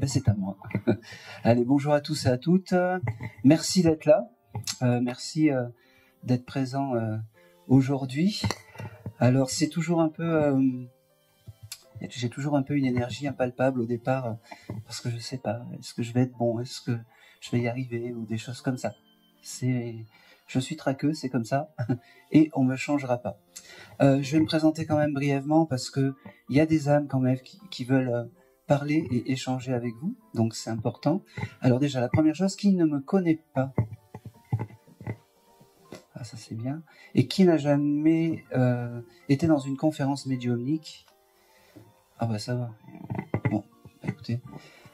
ben c'est à moi. Allez, bonjour à tous et à toutes. Merci d'être là. Merci d'être présent aujourd'hui. Alors c'est toujours un peu... j'ai toujours un peu une énergie impalpable au départ, parce que je sais pas, est-ce que je vais être bon, est-ce que je vais y arriver, ou des choses comme ça. Je suis traqueux, c'est comme ça, et on me changera pas. Je vais me présenter quand même brièvement, parce que il y a des âmes quand même qui veulent parler et échanger avec vous, donc c'est important. Alors déjà, la première chose, qui ne me connaît pas, ah ça c'est bien, et qui n'a jamais été dans une conférence médiumnique, ah bah ça va. Bon, écoutez,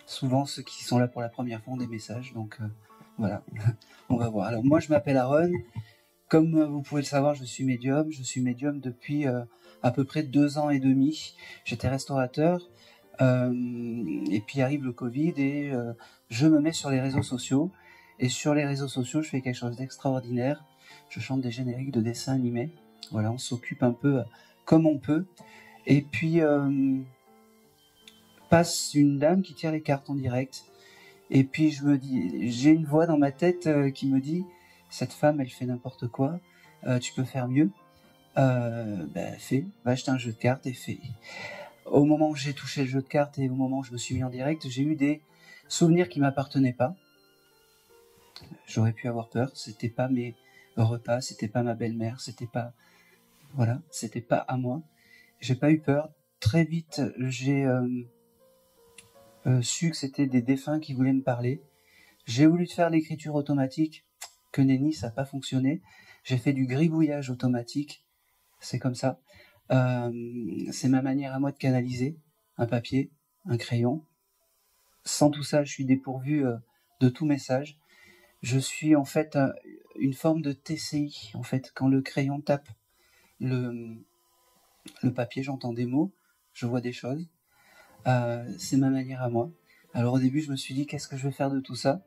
souvent ceux qui sont là pour la première fois ont des messages, donc voilà, on va voir. Alors moi je m'appelle Aaron, comme vous pouvez le savoir, je suis médium depuis à peu près 2 ans et demi. J'étais restaurateur, et puis arrive le Covid et je me mets sur les réseaux sociaux. Et sur les réseaux sociaux, je fais quelque chose d'extraordinaire. Je chante des génériques de dessins animés. Voilà, on s'occupe un peu comme on peut. Et puis passe une dame qui tire les cartes en direct. Et puis je me dis, j'ai une voix dans ma tête qui me dit, cette femme, elle fait n'importe quoi. Tu peux faire mieux. Fais, va acheter un jeu de cartes et fais. Au moment où j'ai touché le jeu de cartes et au moment où je me suis mis en direct, j'ai eu des souvenirs qui m'appartenaient pas. J'aurais pu avoir peur. C'était pas mes repas, c'était pas ma belle-mère, c'était pas à moi. J'ai pas eu peur. Très vite, j'ai su que c'était des défunts qui voulaient me parler. J'ai voulu faire l'écriture automatique, que nenni, ça n'a pas fonctionné. J'ai fait du gribouillage automatique, c'est comme ça. C'est ma manière à moi de canaliser un papier, un crayon. Sans tout ça, je suis dépourvu de tout message. Je suis en fait une forme de TCI. En fait, quand le crayon tape le papier, j'entends des mots, je vois des choses. C'est ma manière à moi. Alors au début, je me suis dit, qu'est-ce que je vais faire de tout ça ?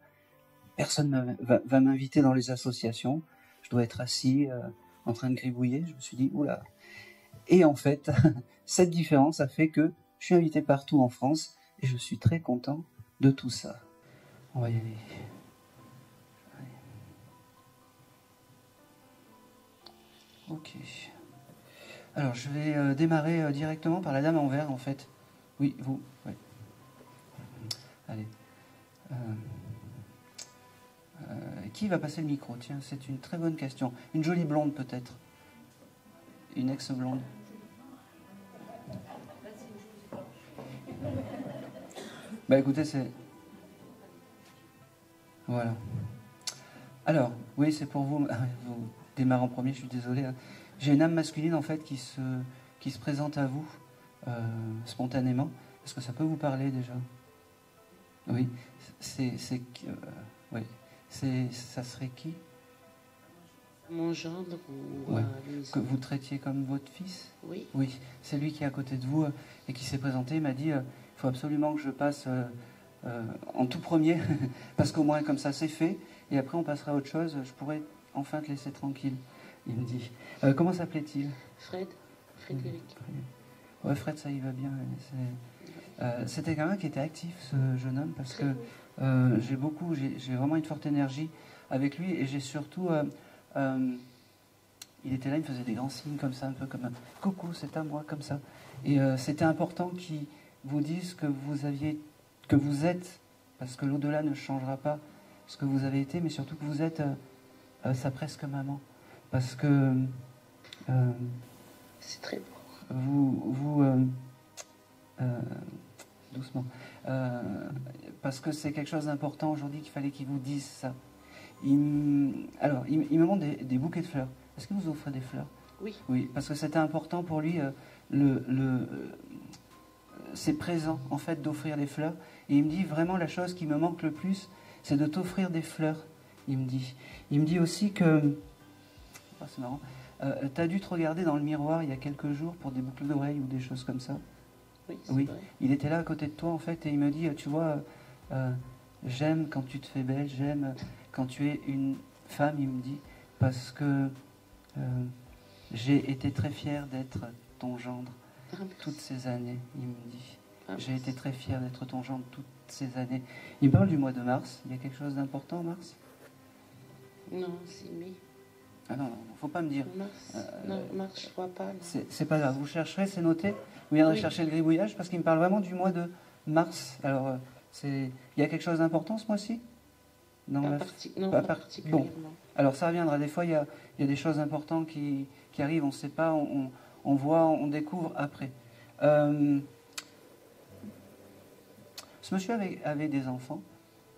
Personne va m'inviter dans les associations. Je dois être assis en train de gribouiller. Je me suis dit, oula. Et en fait, cette différence a fait que je suis invité partout en France et je suis très content de tout ça. On va y aller. Ok. Alors, je vais démarrer directement par la dame en vert, en fait. Oui, vous. Ouais. Allez. Qui va passer le micro ? Tiens, c'est une très bonne question. Une jolie blonde, peut-être. Une ex-blonde. Bah écoutez, c'est... Voilà. Alors, oui, c'est pour vous. Vous démarrez en premier, je suis désolé. J'ai une âme masculine, en fait, qui se présente à vous spontanément. Est-ce que ça peut vous parler, déjà ? Oui. Oui. Ça serait qui ? Mon gendre ou ouais. Que vous traitiez comme votre fils ? Oui. Oui, c'est lui qui est à côté de vous et qui s'est présenté. Il m'a dit, il faut absolument que je passe en tout premier, parce qu'au moins comme ça c'est fait, et après on passera à autre chose, je pourrais enfin te laisser tranquille. Il me dit. Comment s'appelait-il ? Frédéric. Ouais, Fred, ça y va bien. C'était quelqu'un qui était actif, ce jeune homme, parce que j'ai vraiment une forte énergie avec lui, et j'ai surtout... il était là, il me faisait des grands signes comme ça, un peu comme un coucou, c'est à moi, comme ça. Et c'était important qu'il vous dise que vous êtes, parce que l'au-delà ne changera pas ce que vous avez été, mais surtout que vous êtes sa presque maman. Parce que... c'est très beau. Doucement. Parce que c'est quelque chose d'important aujourd'hui qu'il fallait qu'il vous dise ça. Il me montre des bouquets de fleurs. Est-ce que vous offrez des fleurs ? Oui. Oui, parce que c'était important pour lui, c'est présent en fait d'offrir les fleurs. Et il me dit vraiment la chose qui me manque le plus, c'est de t'offrir des fleurs. Il me dit aussi que, oh, c'est marrant, t'as dû te regarder dans le miroir il y a quelques jours pour des boucles d'oreilles ou des choses comme ça. Oui, c'est oui. Vrai. Il était là à côté de toi en fait et il me dit, tu vois, j'aime quand tu te fais belle, j'aime quand tu es une femme, il me dit, parce que j'ai été très fier d'être ton gendre toutes ces années, il me dit. J'ai été très fier d'être ton gendre toutes ces années. Il me parle du mois de mars. Il y a quelque chose d'important en mars? Non, c'est mai. Ah non, faut pas me dire. Mars. Non, mars, je vois pas. Là. C'est pas grave. Vous chercherez, c'est noté. Vous viendrez Oui. chercher le gribouillage parce qu'il me parle vraiment du mois de mars. Alors, il y a quelque chose d'important ce mois-ci? Non, Pas pas par- particulièrement. Bon, alors ça reviendra. Des fois, il y a des choses importantes qui arrivent, on ne sait pas, on voit, on découvre après. Ce monsieur avait des enfants,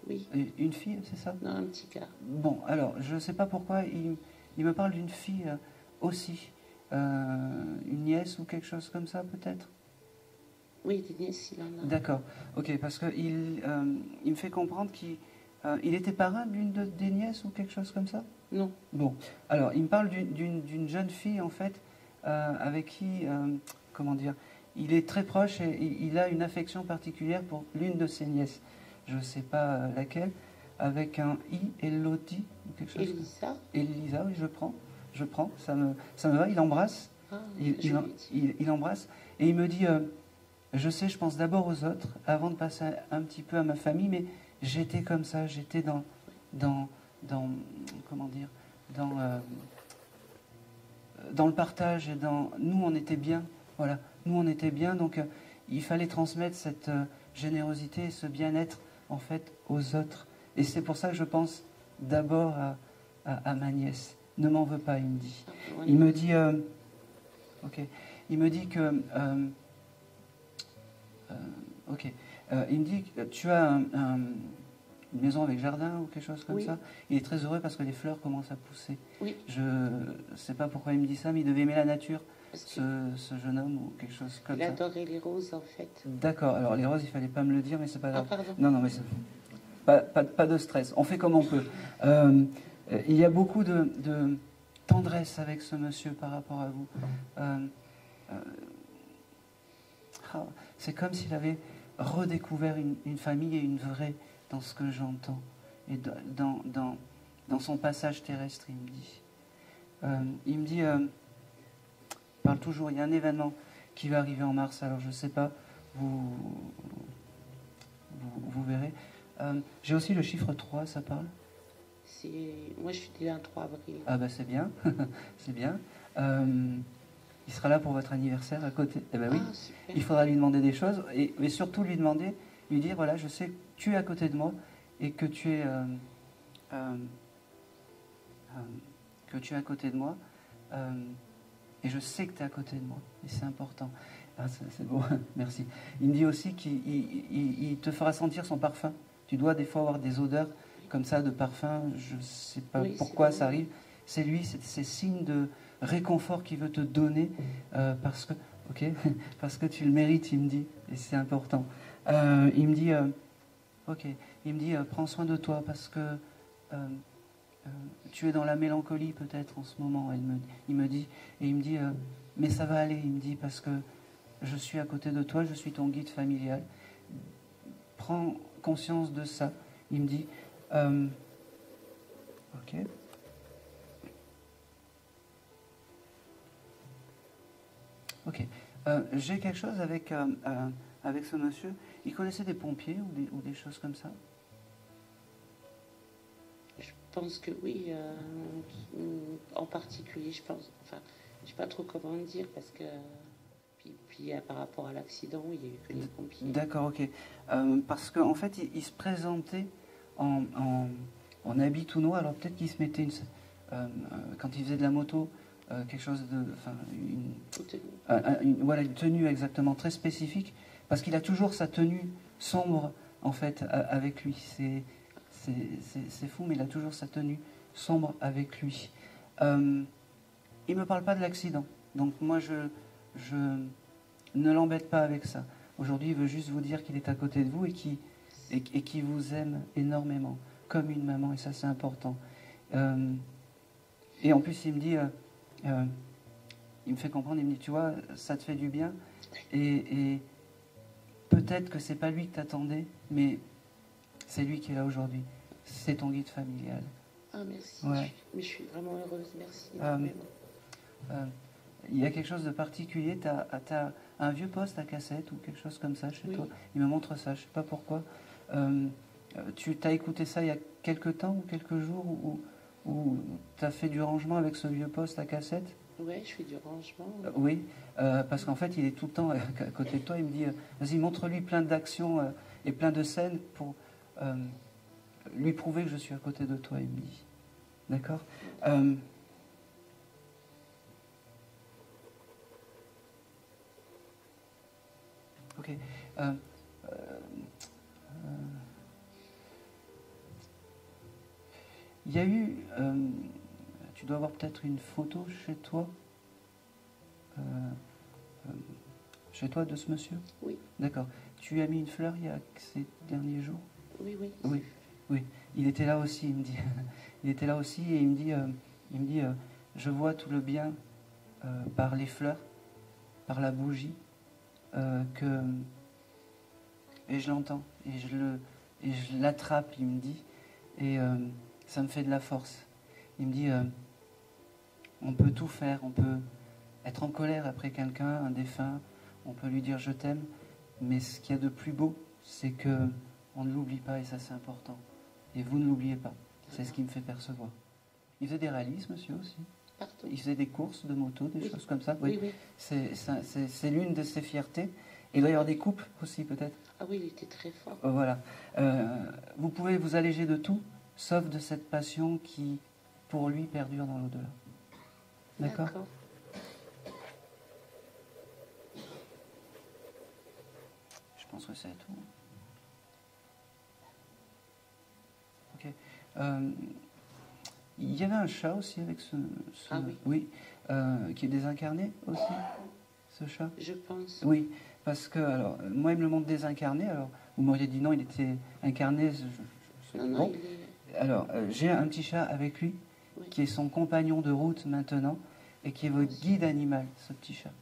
Oui. une fille, c'est ça? Non, un petit gars. Bon, alors, je ne sais pas pourquoi il me parle d'une fille aussi. Une nièce ou quelque chose comme ça, peut-être? Oui, des nièces, il en a. D'accord, ok, parce qu'il il me fait comprendre qu'il était parrain des nièces ou quelque chose comme ça? Non. Bon, alors il me parle d'une jeune fille en fait avec qui, comment dire, il est très proche et il a une affection particulière pour l'une de ses nièces. Je ne sais pas laquelle, avec un I, Elodie ou quelque chose. Elisa. Elisa, oui, je prends, ça me va. Il embrasse, Ah, il embrasse et il me dit, je sais, je pense d'abord aux autres avant de passer un petit peu à ma famille, mais j'étais comme ça, j'étais dans comment dire, dans le partage et nous on était bien, voilà, nous on était bien, donc il fallait transmettre cette générosité et ce bien-être en fait aux autres. Et c'est pour ça que je pense d'abord à ma nièce. Ne m'en veux pas, il me dit. Il me dit, ok, il me dit que, ok, il me dit que tu as une maison avec jardin ou quelque chose comme Oui. ça. Il est très heureux parce que les fleurs commencent à pousser. Oui. Je ne sais pas pourquoi il me dit ça, mais il devait aimer la nature, Parce que ce jeune homme ou quelque chose comme il ça. adorait les roses, en fait. D'accord, alors les roses, il fallait pas me le dire, mais c'est pas Ah, grave. pardon. Non, mais pas de stress, on fait comme on peut. Il y a beaucoup de tendresse avec ce monsieur par rapport à vous. C'est comme s'il avait redécouvert une famille et une vraie dans ce que j'entends. Et dans son passage terrestre, il me dit, parle toujours, il y a un événement qui va arriver en mars, alors je ne sais pas, vous verrez. J'ai aussi le chiffre 3, ça parle? Moi, je suis née un 3 avril. Ah bah c'est bien, c'est bien. Il sera là pour votre anniversaire à côté. Eh ben oui, Ah, super. il faudra lui demander des choses, mais surtout lui dire, voilà, je sais que tu es à côté de moi et que tu es à côté de moi. Et je sais que tu es à côté de moi. Et c'est important. Ah, c'est beau, merci. Il me dit aussi qu'il te fera sentir son parfum. Tu dois des fois avoir des odeurs comme ça de parfum. Je ne sais pas pourquoi ça arrive. C'est lui, c'est signe de réconfort qu'il veut te donner parce que tu le mérites, il me dit. Et c'est important. Il me dit, prends soin de toi parce que tu es dans la mélancolie peut-être en ce moment, il me dit, et il me dit, mais ça va aller, il me dit, parce que je suis à côté de toi, je suis ton guide familial. Prends conscience de ça, il me dit, ok. Ok, j'ai quelque chose avec ce monsieur, il connaissait des pompiers ou des choses comme ça? Je pense que oui, en particulier, je pense, enfin, je ne sais pas trop comment dire, parce que, puis par rapport à l'accident, il n'y a eu que les pompiers. D'accord, ok. Parce qu'en fait, il se présentait en habit tout noir, alors peut-être qu'il se mettait, quand il faisait de la moto, quelque chose de... Enfin, voilà, une tenue exactement très spécifique, parce qu'il a toujours sa tenue sombre, en fait, avec lui. C'est fou, mais il a toujours sa tenue sombre avec lui. Il ne me parle pas de l'accident. Donc moi, je ne l'embête pas avec ça. Aujourd'hui, il veut juste vous dire qu'il est à côté de vous et qu'il vous aime énormément, comme une maman, et ça, c'est important. Et en plus, il me dit, il me fait comprendre, il me dit, tu vois, ça te fait du bien, et peut-être que c'est pas lui que t'attendais, mais c'est lui qui est là aujourd'hui. C'est ton guide familial. Ah, merci. Ouais. Mais je suis vraiment heureuse, merci. Il y a quelque chose de particulier. Tu as un vieux poste à cassette ou quelque chose comme ça chez Oui. toi. Il me montre ça, je ne sais pas pourquoi. Tu t'as écouté ça il y a quelques temps ou quelques jours ou tu as fait du rangement avec ce vieux poste à cassette? Ouais, je fais du rangement. Oui, parce qu'en fait, il est tout le temps à côté de toi. Il me dit, vas-y, montre-lui plein d'actions et plein de scènes pour lui prouver que je suis à côté de toi, il me dit. D'accord. Ok. Il y a eu... tu dois avoir peut-être une photo chez toi de ce monsieur? Oui. D'accord. Tu lui as mis une fleur il y a ces derniers jours? Oui, oui. Oui, oui. Il était là aussi, il me dit. Il était là aussi et il me dit, je vois tout le bien par les fleurs, par la bougie, et je l'entends et je l'attrape, il me dit, et ça me fait de la force. Il me dit, on peut tout faire, on peut être en colère après quelqu'un, un défunt, on peut lui dire je t'aime, mais ce qu'il y a de plus beau, c'est que on ne l'oublie pas et ça c'est important. Et vous ne l'oubliez pas. C'est ce qui me fait percevoir. Il faisait des rallyes, ce monsieur aussi. Partout. Il faisait des courses de moto, des choses comme ça. Oui, oui. C'est l'une de ses fiertés. Et il doit y avoir des coupes aussi, peut-être. Ah oui, il était très fort. Voilà. Vous pouvez vous alléger de tout, sauf de cette passion qui, pour lui, perdure dans l'au-delà. D'accord. Je pense que c'est tout. Ok. Il y avait un chat aussi avec ce ah oui. Oui, qui est désincarné aussi, ce chat. Je pense. Oui, parce que alors moi il me le montre désincarné. Alors vous m'auriez dit non, il était incarné. Non, non, bon. il est... Alors j'ai un petit chat avec lui, oui. qui est son compagnon de route maintenant et qui est votre guide animal, ce petit chat.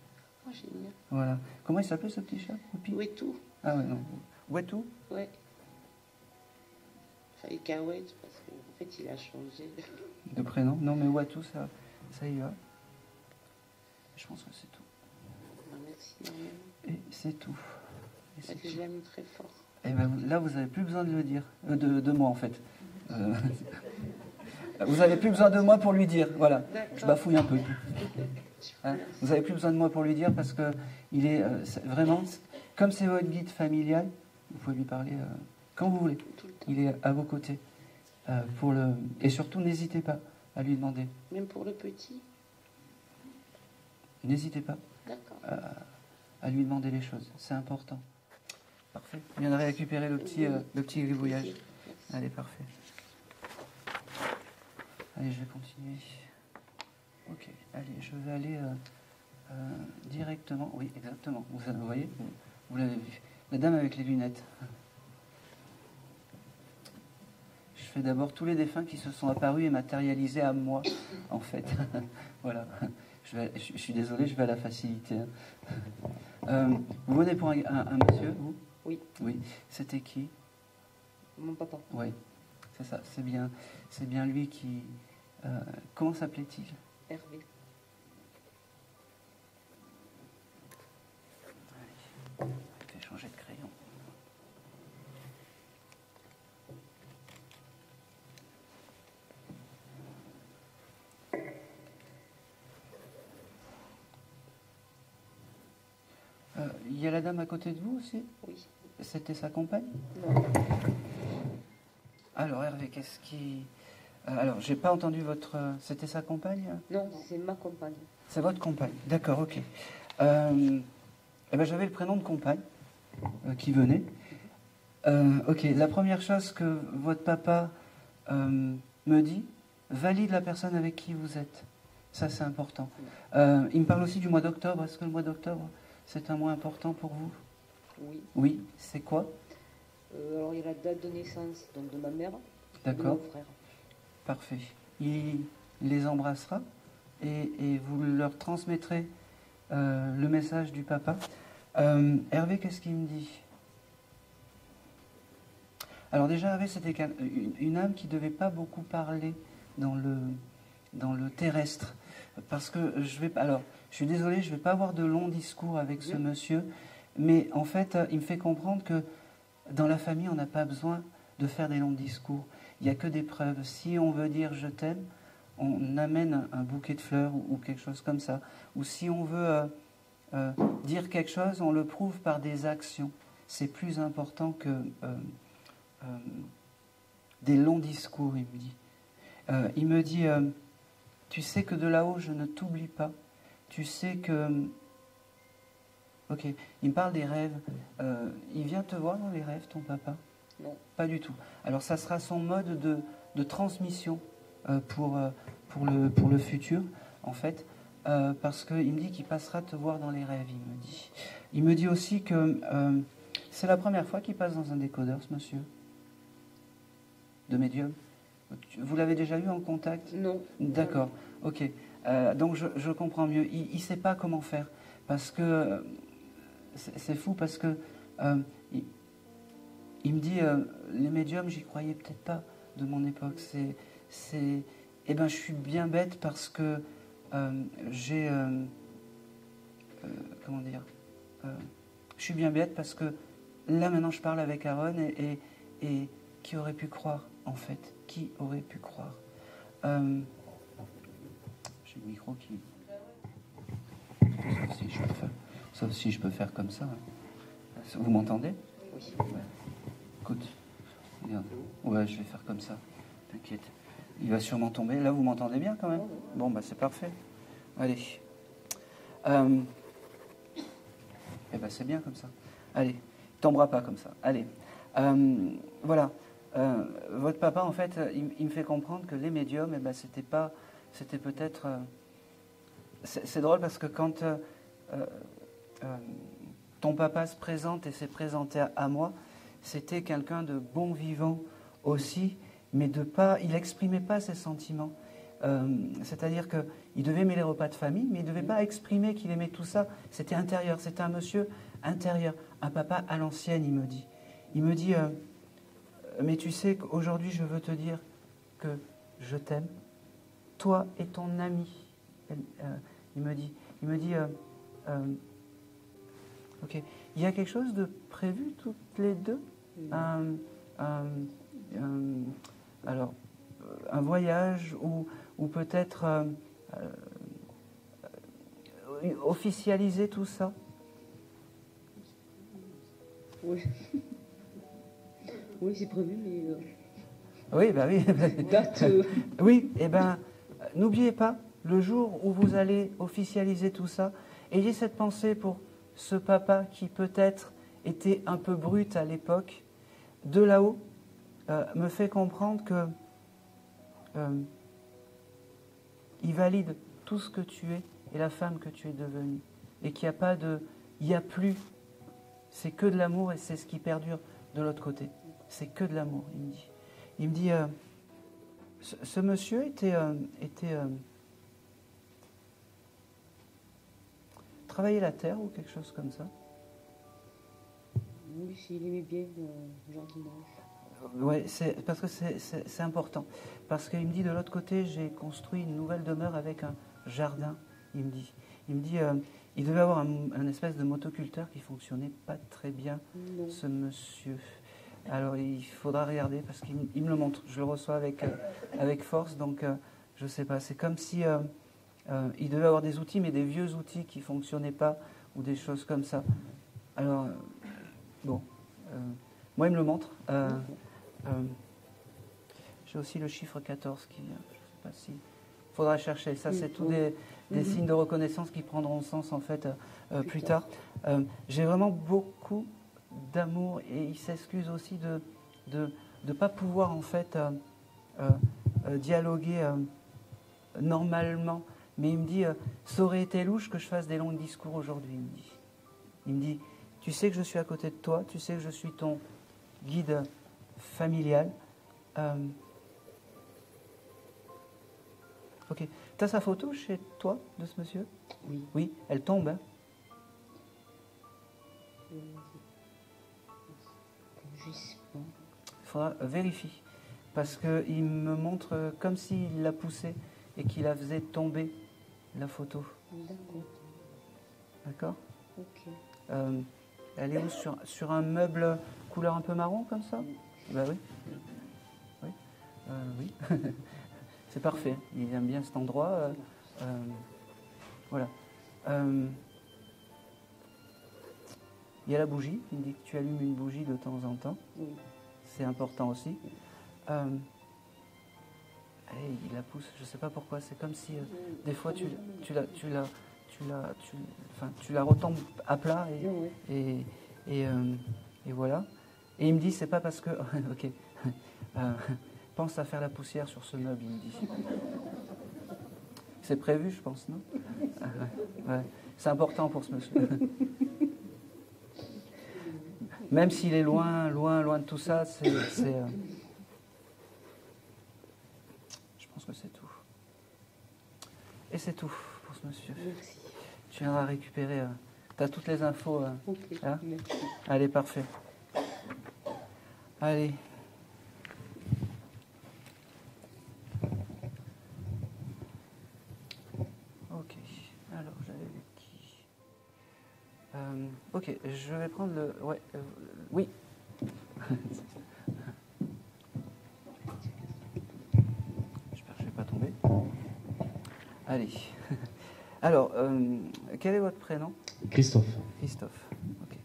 Oh, génial. Voilà. Comment il s'appelait ce petit chat? Wetou. Ah ouais, non. Wetou? Ouais. Enfin, Kawet, parce qu'en fait, il a changé. De prénom? Non, mais Wetou, ça y va. Je pense que c'est tout. Ben, merci énormément. Et c'est tout. Et Parce que je l'aime très fort. Et ben, là, vous n'avez plus besoin de le dire. De moi, en fait. Vous n'avez plus besoin de moi pour lui dire. Voilà. Je bafouille un peu. Hein, vous n'avez plus besoin de moi pour lui dire parce que il est vraiment, comme c'est votre guide familial, vous pouvez lui parler quand vous voulez. Il est à vos côtés. Et surtout, n'hésitez pas à lui demander. Même pour le petit? N'hésitez pas à lui demander les choses. C'est important. Parfait. Je viens de récupérer le petit gribouillage. Allez, parfait. Allez, je vais continuer. Ok, allez, je vais aller directement. Oui, exactement. Vous voyez, vous l'avez vu. La dame avec les lunettes. Je fais d'abord tous les défunts qui se sont apparus et matérialisés à moi, en fait. Voilà. Je suis désolé, je vais à la facilité. Vous venez pour un monsieur, vous? Oui. Oui. C'était qui? Mon papa. Oui, c'est ça. C'est bien lui qui... comment s'appelait-il? Hervé. Allez, je vais changer de crayon. Il y a la dame à côté de vous aussi? Oui. C'était sa compagne? Non. Alors Hervé, qu'est-ce qui... alors, j'ai pas entendu votre... C'était sa compagne? Non, c'est ma compagne. C'est votre compagne, d'accord, ok. Eh ben, j'avais le prénom de compagne qui venait. Ok, la première chose que votre papa me dit, valide la personne avec qui vous êtes. Ça, c'est important. Il me parle aussi du mois d'octobre. Est-ce que le mois d'octobre, c'est un mois important pour vous? Oui. Oui, c'est quoi? Alors, il y a la date de naissance donc de ma mère et de D'accord. mon frère. Parfait. Il les embrassera et vous leur transmettrez le message du papa. Hervé, qu'est-ce qu'il me dit? Alors déjà, Hervé, c'était une âme qui ne devait pas beaucoup parler dans le terrestre. Parce que alors, je suis désolé, je ne vais pas avoir de longs discours avec ce monsieur, mais en fait, il me fait comprendre que dans la famille, on n'a pas besoin de faire des longs discours. Il n'y a que des preuves. Si on veut dire je t'aime, on amène un bouquet de fleurs ou quelque chose comme ça. Ou si on veut dire quelque chose, on le prouve par des actions. C'est plus important que des longs discours, il me dit. Il me dit, tu sais que de là-haut, je ne t'oublie pas. Tu sais que... Ok, il me parle des rêves. Il vient te voir dans les rêves, ton papa? Non. Pas du tout. Alors ça sera son mode de transmission pour le futur, en fait, parce qu'il me dit qu'il passera te voir dans les rêves, il me dit. Il me dit aussi que c'est la première fois qu'il passe dans un décodeur, ce monsieur, de médium. Vous l'avez déjà eu en contact? Non. D'accord, ok. Donc je comprends mieux. Il ne sait pas comment faire, parce que c'est fou, parce que il me dit, les médiums, j'y croyais peut-être pas de mon époque. Eh ben, je suis bien bête parce que j'ai... comment dire je suis bien bête parce que là, maintenant, je parle avec Aaron et qui aurait pu croire, en fait? Qui aurait pu croire? J'ai le micro qui... Sauf si je peux faire comme ça. Vous m'entendez? Oui. Ouais. Écoute, regarde. Ouais, je vais faire comme ça. T'inquiète. Il va sûrement tomber. Là, vous m'entendez bien quand même? Bon, bah c'est parfait. Allez. Eh ben c'est bien comme ça. Allez. Il tombera pas comme ça. Allez. Voilà. Votre papa, en fait, il me fait comprendre que les médiums, eh ben, c'était peut-être... c'est drôle parce que quand ton papa se présente et s'est présenté à moi, c'était quelqu'un de bon vivant aussi, mais il n'exprimait pas ses sentiments. C'est-à-dire qu'il devait aimer les repas de famille, mais il ne devait pas exprimer qu'il aimait tout ça. C'était intérieur, c'était un monsieur intérieur, un papa à l'ancienne, il me dit. Il me dit, mais tu sais qu'aujourd'hui je veux te dire que je t'aime, toi et ton ami. Il me dit, ok, il y a quelque chose de prévu toutes les deux? Alors, un voyage ou peut-être officialiser tout ça? Oui. Oui, c'est prévu, mais... Oui, bah oui. Date... Oui, eh bien, n'oubliez pas, le jour où vous allez officialiser tout ça, ayez cette pensée pour ce papa qui peut-être était un peu brut à l'époque, de là-haut, me fait comprendre que il valide tout ce que tu es et la femme que tu es devenue. Et qu'il n'y a pas de... Il n'y a plus... C'est que de l'amour et c'est ce qui perdure de l'autre côté. C'est que de l'amour, il me dit. Il me dit... ce monsieur était travailler la terre ou quelque chose comme ça? Oui, s'il aimait bien le jardinage. Oui, parce que c'est important. Parce qu'il me dit, de l'autre côté, j'ai construit une nouvelle demeure avec un jardin, il me dit. Il devait avoir un espèce de motoculteur qui fonctionnait pas très bien, Non. ce monsieur. Alors, il faudra regarder, parce qu'il me le montre. Je le reçois avec force, donc je sais pas. C'est comme si il devait avoir des outils, mais des vieux outils qui fonctionnaient pas, ou des choses comme ça. Alors, bon, moi, il me le montre. J'ai aussi le chiffre 14 qui... je sais pas si... Il faudra chercher. Ça, c'est tous des signes de reconnaissance qui prendront sens, en fait, plus tard. J'ai vraiment beaucoup d'amour et il s'excuse aussi de ne pas pouvoir, en fait, dialoguer normalement. Mais il me dit, ça aurait été louche que je fasse des longs discours aujourd'hui, il me dit, tu sais que je suis à côté de toi, tu sais que je suis ton guide familial. Ok. Tu as sa photo chez toi, de ce monsieur? Oui. Oui, elle tombe, hein? Je sais pas. Il faudra vérifier. Parce qu'il me montre comme s'il la poussait et qu'il la faisait tomber, la photo. D'accord. D'accord? Ok. Elle est où, sur un meuble couleur un peu marron comme ça? Bah oui. Oui. Oui. C'est parfait. Il aime bien cet endroit. Voilà. Il y a la bougie. Il me dit que tu allumes une bougie de temps en temps. Oui. C'est important aussi. Allez, il la pousse. Je ne sais pas pourquoi. C'est comme si des fois tu la retombes à plat et voilà. Et il me dit, c'est pas parce que... ok. Pense à faire la poussière sur ce meuble, il me dit. C'est prévu, je pense, non? Ouais. C'est important pour ce monsieur. Même s'il est loin de tout ça, je pense que c'est tout. Et c'est tout pour ce monsieur. Merci. Tu viendras récupérer. Tu as toutes les infos. Ok, Hein? merci. Allez, parfait. Allez. Ok. Alors, j'avais vu qui. Ok, je vais prendre le. Ouais. Oui. J'espère que je ne vais pas tomber. Allez. Alors, quel est votre prénom? Christophe. Christophe. Ok.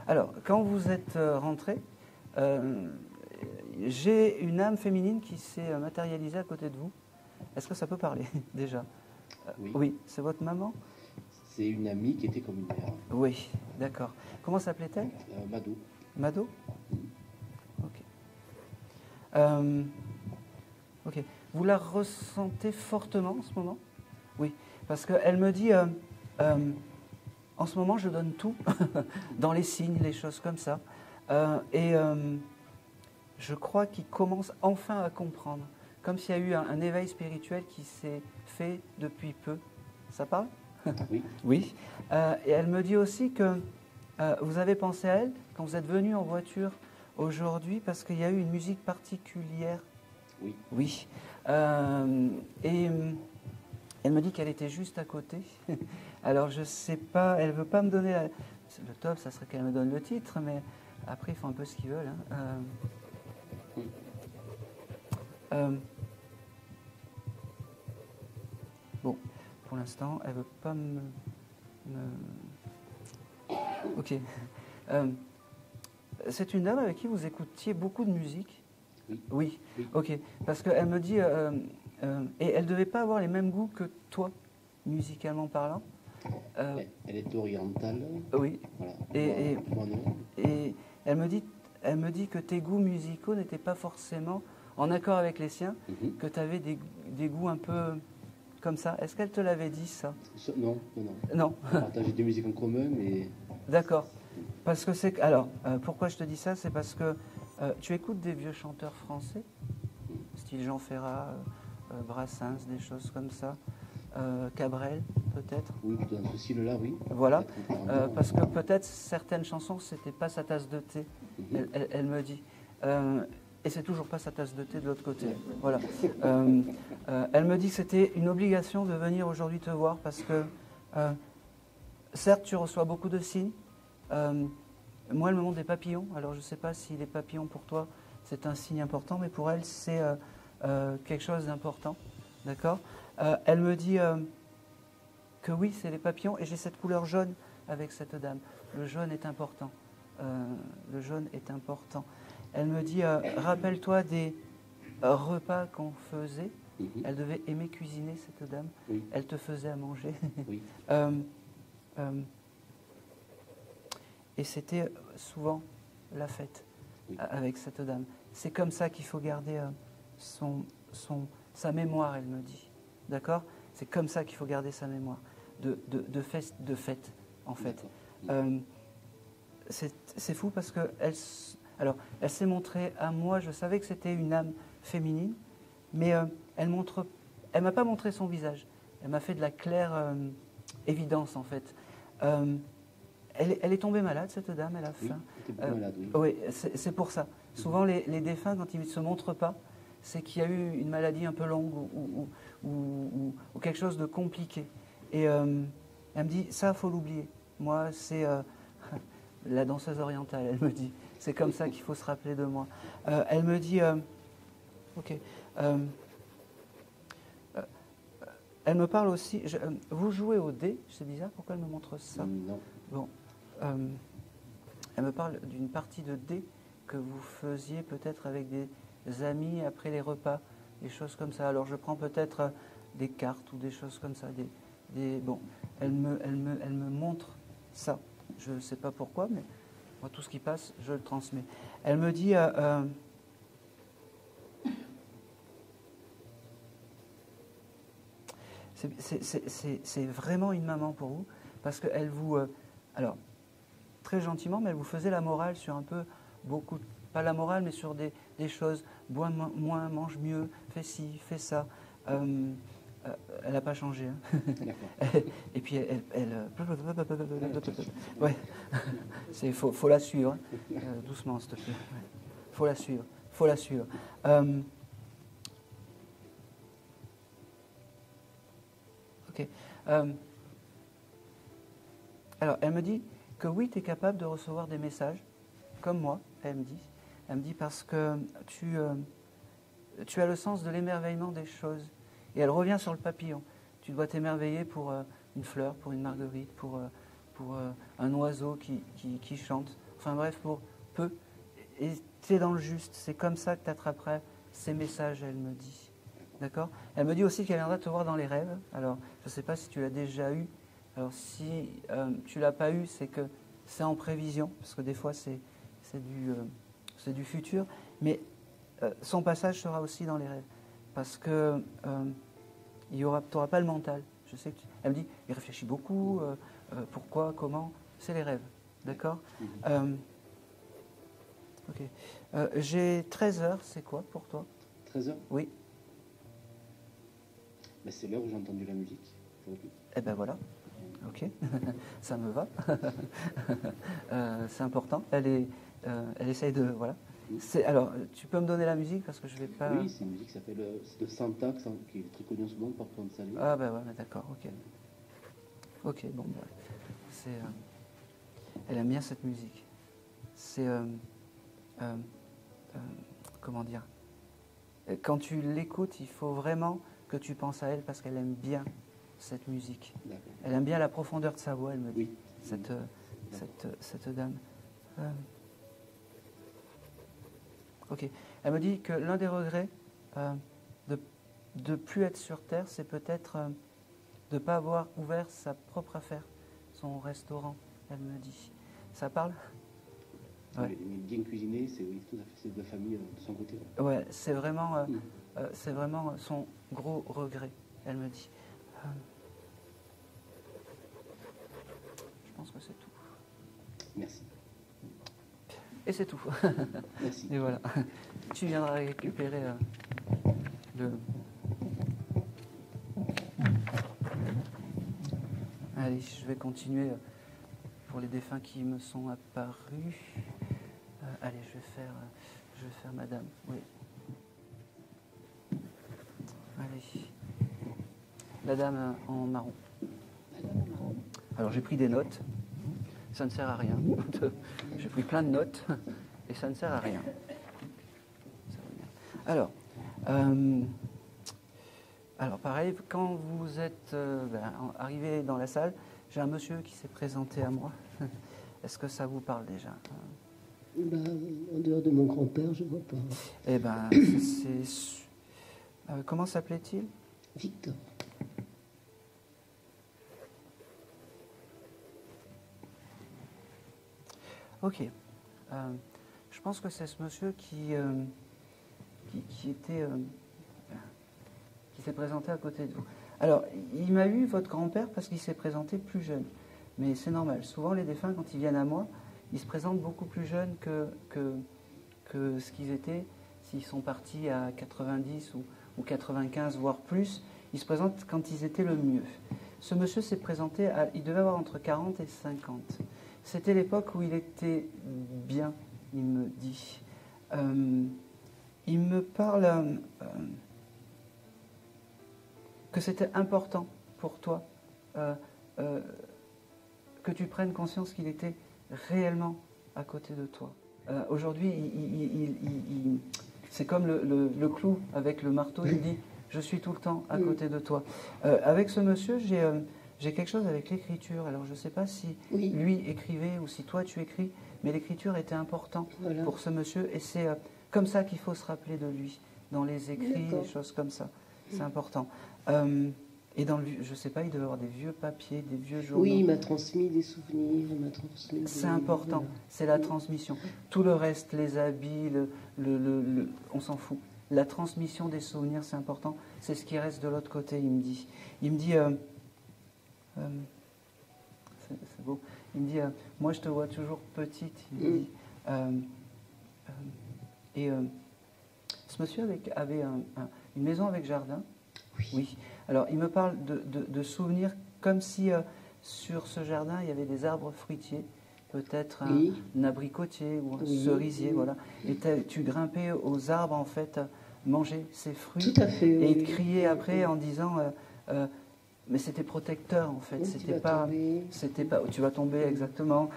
Alors, quand vous êtes rentré, j'ai une âme féminine qui s'est matérialisée à côté de vous. Est-ce que ça peut parler déjà? Oui. Oui, c'est votre maman? C'est une amie qui était comme une mère. Oui, d'accord. Comment s'appelait-elle? Mado. Mado? Ok. Ok. Vous la ressentez fortement en ce moment? Oui, parce qu'elle me dit, en ce moment je donne tout, dans les signes, les choses comme ça. Je crois qu'il commence enfin à comprendre, comme s'il y a eu un éveil spirituel qui s'est fait depuis peu. Ça parle? Oui. Oui. Et elle me dit aussi que vous avez pensé à elle quand vous êtes venu en voiture aujourd'hui parce qu'il y a eu une musique particulière. Oui. Oui. Et elle me dit qu'elle était juste à côté. Alors je sais pas, elle veut pas me donner le top, ça serait qu'elle me donne le titre, mais après ils font un peu ce qu'ils veulent. Hein. Bon, pour l'instant, elle veut pas me... Ok. C'est une dame avec qui vous écoutiez beaucoup de musique? Oui. Oui. Oui. Ok. Parce qu'elle me dit... et elle devait pas avoir les mêmes goûts que toi, musicalement parlant. Elle est orientale. Oui. Voilà. Moi non. Et elle me dit que tes goûts musicaux n'étaient pas forcément en accord avec les siens, que tu avais des goûts un peu comme ça. Est-ce qu'elle te l'avait dit, ça? Non. Non. On partageait des musiques en commun, mais... D'accord. Parce que c'est... Alors, pourquoi je te dis ça? C'est parce que tu écoutes des vieux chanteurs français, style Jean Ferrat, Brassens, des choses comme ça, Cabrel, peut-être. Oui, dans ce style-là, oui. Voilà. Parce que peut-être certaines chansons, c'était pas sa tasse de thé, elle me dit. Et c'est toujours pas sa tasse de thé de l'autre côté. Voilà. Elle me dit que c'était une obligation de venir aujourd'hui te voir parce que, certes, tu reçois beaucoup de signes. Moi, elle me montre des papillons. Alors, je ne sais pas si les papillons, pour toi, c'est un signe important, mais pour elle, c'est quelque chose d'important. D'accord? Elle me dit que oui, c'est les papillons, et j'ai cette couleur jaune avec cette dame. Le jaune est important. Le jaune est important. Elle me dit, rappelle-toi des repas qu'on faisait. Elle devait aimer cuisiner, cette dame. Oui. Elle te faisait à manger. Oui. Et c'était souvent la fête avec cette dame. C'est comme ça qu'il faut garder sa mémoire, elle me dit. D'accord? C'est comme ça qu'il faut garder sa mémoire. De fête, en fait. C'est fou parce qu'elle s'est montrée à moi, je savais que c'était une âme féminine, mais elle m'a pas montré son visage. Elle m'a fait de la claire évidence, en fait. Elle est tombée malade, cette dame, elle a faim. Oui, elle était malade, oui. Oui, c'est pour ça. Souvent, les défunts, quand ils ne se montrent pas, c'est qu'il y a eu une maladie un peu longue ou quelque chose de compliqué. Et elle me dit, ça, il faut l'oublier. Moi, la danseuse orientale, elle me dit. C'est comme ça qu'il faut se rappeler de moi. Elle me dit, ok. Elle me parle aussi. Vous jouez au dé, c'est bizarre. Pourquoi elle me montre ça? Non. Bon, elle me parle d'une partie de dé que vous faisiez peut-être avec des amis après les repas, des choses comme ça. Alors je prends peut-être des cartes ou des choses comme ça. Bon, elle me montre ça. Je ne sais pas pourquoi, mais moi tout ce qui passe, je le transmets. Elle me dit. C'est vraiment une maman pour vous, parce qu'elle vous, alors très gentiment, mais elle vous faisait la morale sur un peu beaucoup, pas la morale, mais sur des choses, bois moins, mange mieux, fais ci, fais ça. Elle n'a pas changé. Hein. Et puis ouais, faut la suivre, hein. Doucement s'il te plaît. Ouais. Faut la suivre. Ok. Alors, elle me dit que oui, tu es capable de recevoir des messages, comme moi, elle me dit. Elle me dit parce que tu as le sens de l'émerveillement des choses. Et elle revient sur le papillon. Tu dois t'émerveiller pour une fleur, pour une marguerite, pour un oiseau qui chante. Enfin bref, pour peu. Et tu es dans le juste. C'est comme ça que tu attraperais ces messages, elle me dit. D'accord ? Elle me dit aussi qu'elle viendra te voir dans les rêves. Alors, je ne sais pas si tu l'as déjà eu. Alors, si tu ne l'as pas eu, c'est que c'est en prévision, parce que des fois, c'est du futur. Mais son passage sera aussi dans les rêves, parce que tu n'auras pas le mental. Je sais que elle me dit, il réfléchit beaucoup, pourquoi, comment. C'est les rêves. D'accord ? Ok. J'ai 13 heures, c'est quoi pour toi ? 13 heures ? Oui. Ben, c'est l'heure où j'ai entendu la musique aujourd'hui. Eh ben voilà, ok, ça me va. C'est important. Elle essaye de voilà. Alors, tu peux me donner la musique parce que je vais pas. Oui, c'est une musique qui s'appelle c'est de Santa, qui est très connue en ce moment par Point de Salut. Ah ben ouais, d'accord, ok. Ok, bon, bah, elle aime bien cette musique. C'est comment dire. Quand tu l'écoutes, il faut vraiment que tu penses à elle parce qu'elle aime bien cette musique. Elle aime bien la profondeur de sa voix, elle me dit, cette dame. Ok. Elle me dit que l'un des regrets de plus être sur Terre, c'est peut-être de ne pas avoir ouvert sa propre affaire, son restaurant, elle me dit. Ça parle ? Ouais. Mais bien cuisiner, c'est tout à fait, c'est de la famille de son côté. Ouais, c'est vraiment son gros regret, elle me dit. Je pense que c'est tout. Merci. Et c'est tout. Merci. Et voilà. Tu viendras récupérer le... Allez, je vais continuer pour les défunts qui me sont apparus. Allez, je vais faire madame. Oui. Allez. La dame en marron. Alors j'ai pris des notes. Ça ne sert à rien. J'ai pris plein de notes et ça ne sert à rien. Alors pareil, quand vous êtes arrivé dans la salle, j'ai un monsieur qui s'est présenté à moi. Est-ce que ça vous parle déjà ? En dehors de mon grand-père, je ne vois pas. Eh bien, c'est... comment s'appelait-il ? Victor. Ok. Je pense que c'est ce monsieur qui s'est présenté à côté de vous. Alors, il m'a eu votre grand-père parce qu'il s'est présenté plus jeune. Mais c'est normal. Souvent, les défunts, quand ils viennent à moi, ils se présentent beaucoup plus jeunes que ce qu'ils étaient. S'ils sont partis à 90 ou 95, voire plus, ils se présentent quand ils étaient le mieux. Ce monsieur s'est présenté, il devait avoir entre 40 et 50. C'était l'époque où il était bien, il me dit. Il me parle que c'était important pour toi que tu prennes conscience qu'il était réellement à côté de toi. Aujourd'hui, c'est comme le clou avec le marteau, il dit « je suis tout le temps à côté de toi ». Avec ce monsieur, j'ai quelque chose avec l'écriture. Alors je ne sais pas si lui écrivait ou si toi tu écris, mais l'écriture était importante pour ce monsieur et c'est comme ça qu'il faut se rappeler de lui, dans les écrits, des choses comme ça. C'est important. Et dans je ne sais pas, il devait y avoir des vieux papiers, des vieux journaux. Oui, il m'a transmis des souvenirs, il m'a transmis c'est important, c'est la transmission. Tout le reste, les habits, on s'en fout. La transmission des souvenirs, c'est important. C'est ce qui reste de l'autre côté, il me dit. Il me dit, c'est beau, il me dit, moi je te vois toujours petite, il me dit. Ce monsieur avait une maison avec jardin. Oui. Alors, il me parle de souvenirs comme si sur ce jardin, il y avait des arbres fruitiers, peut-être un abricotier ou un cerisier, voilà. Et tu grimpais aux arbres, en fait, manger ces fruits. Tout à fait. Et il te criait après en disant... mais c'était protecteur, en fait. C'était pas... Tu vas tomber, exactement.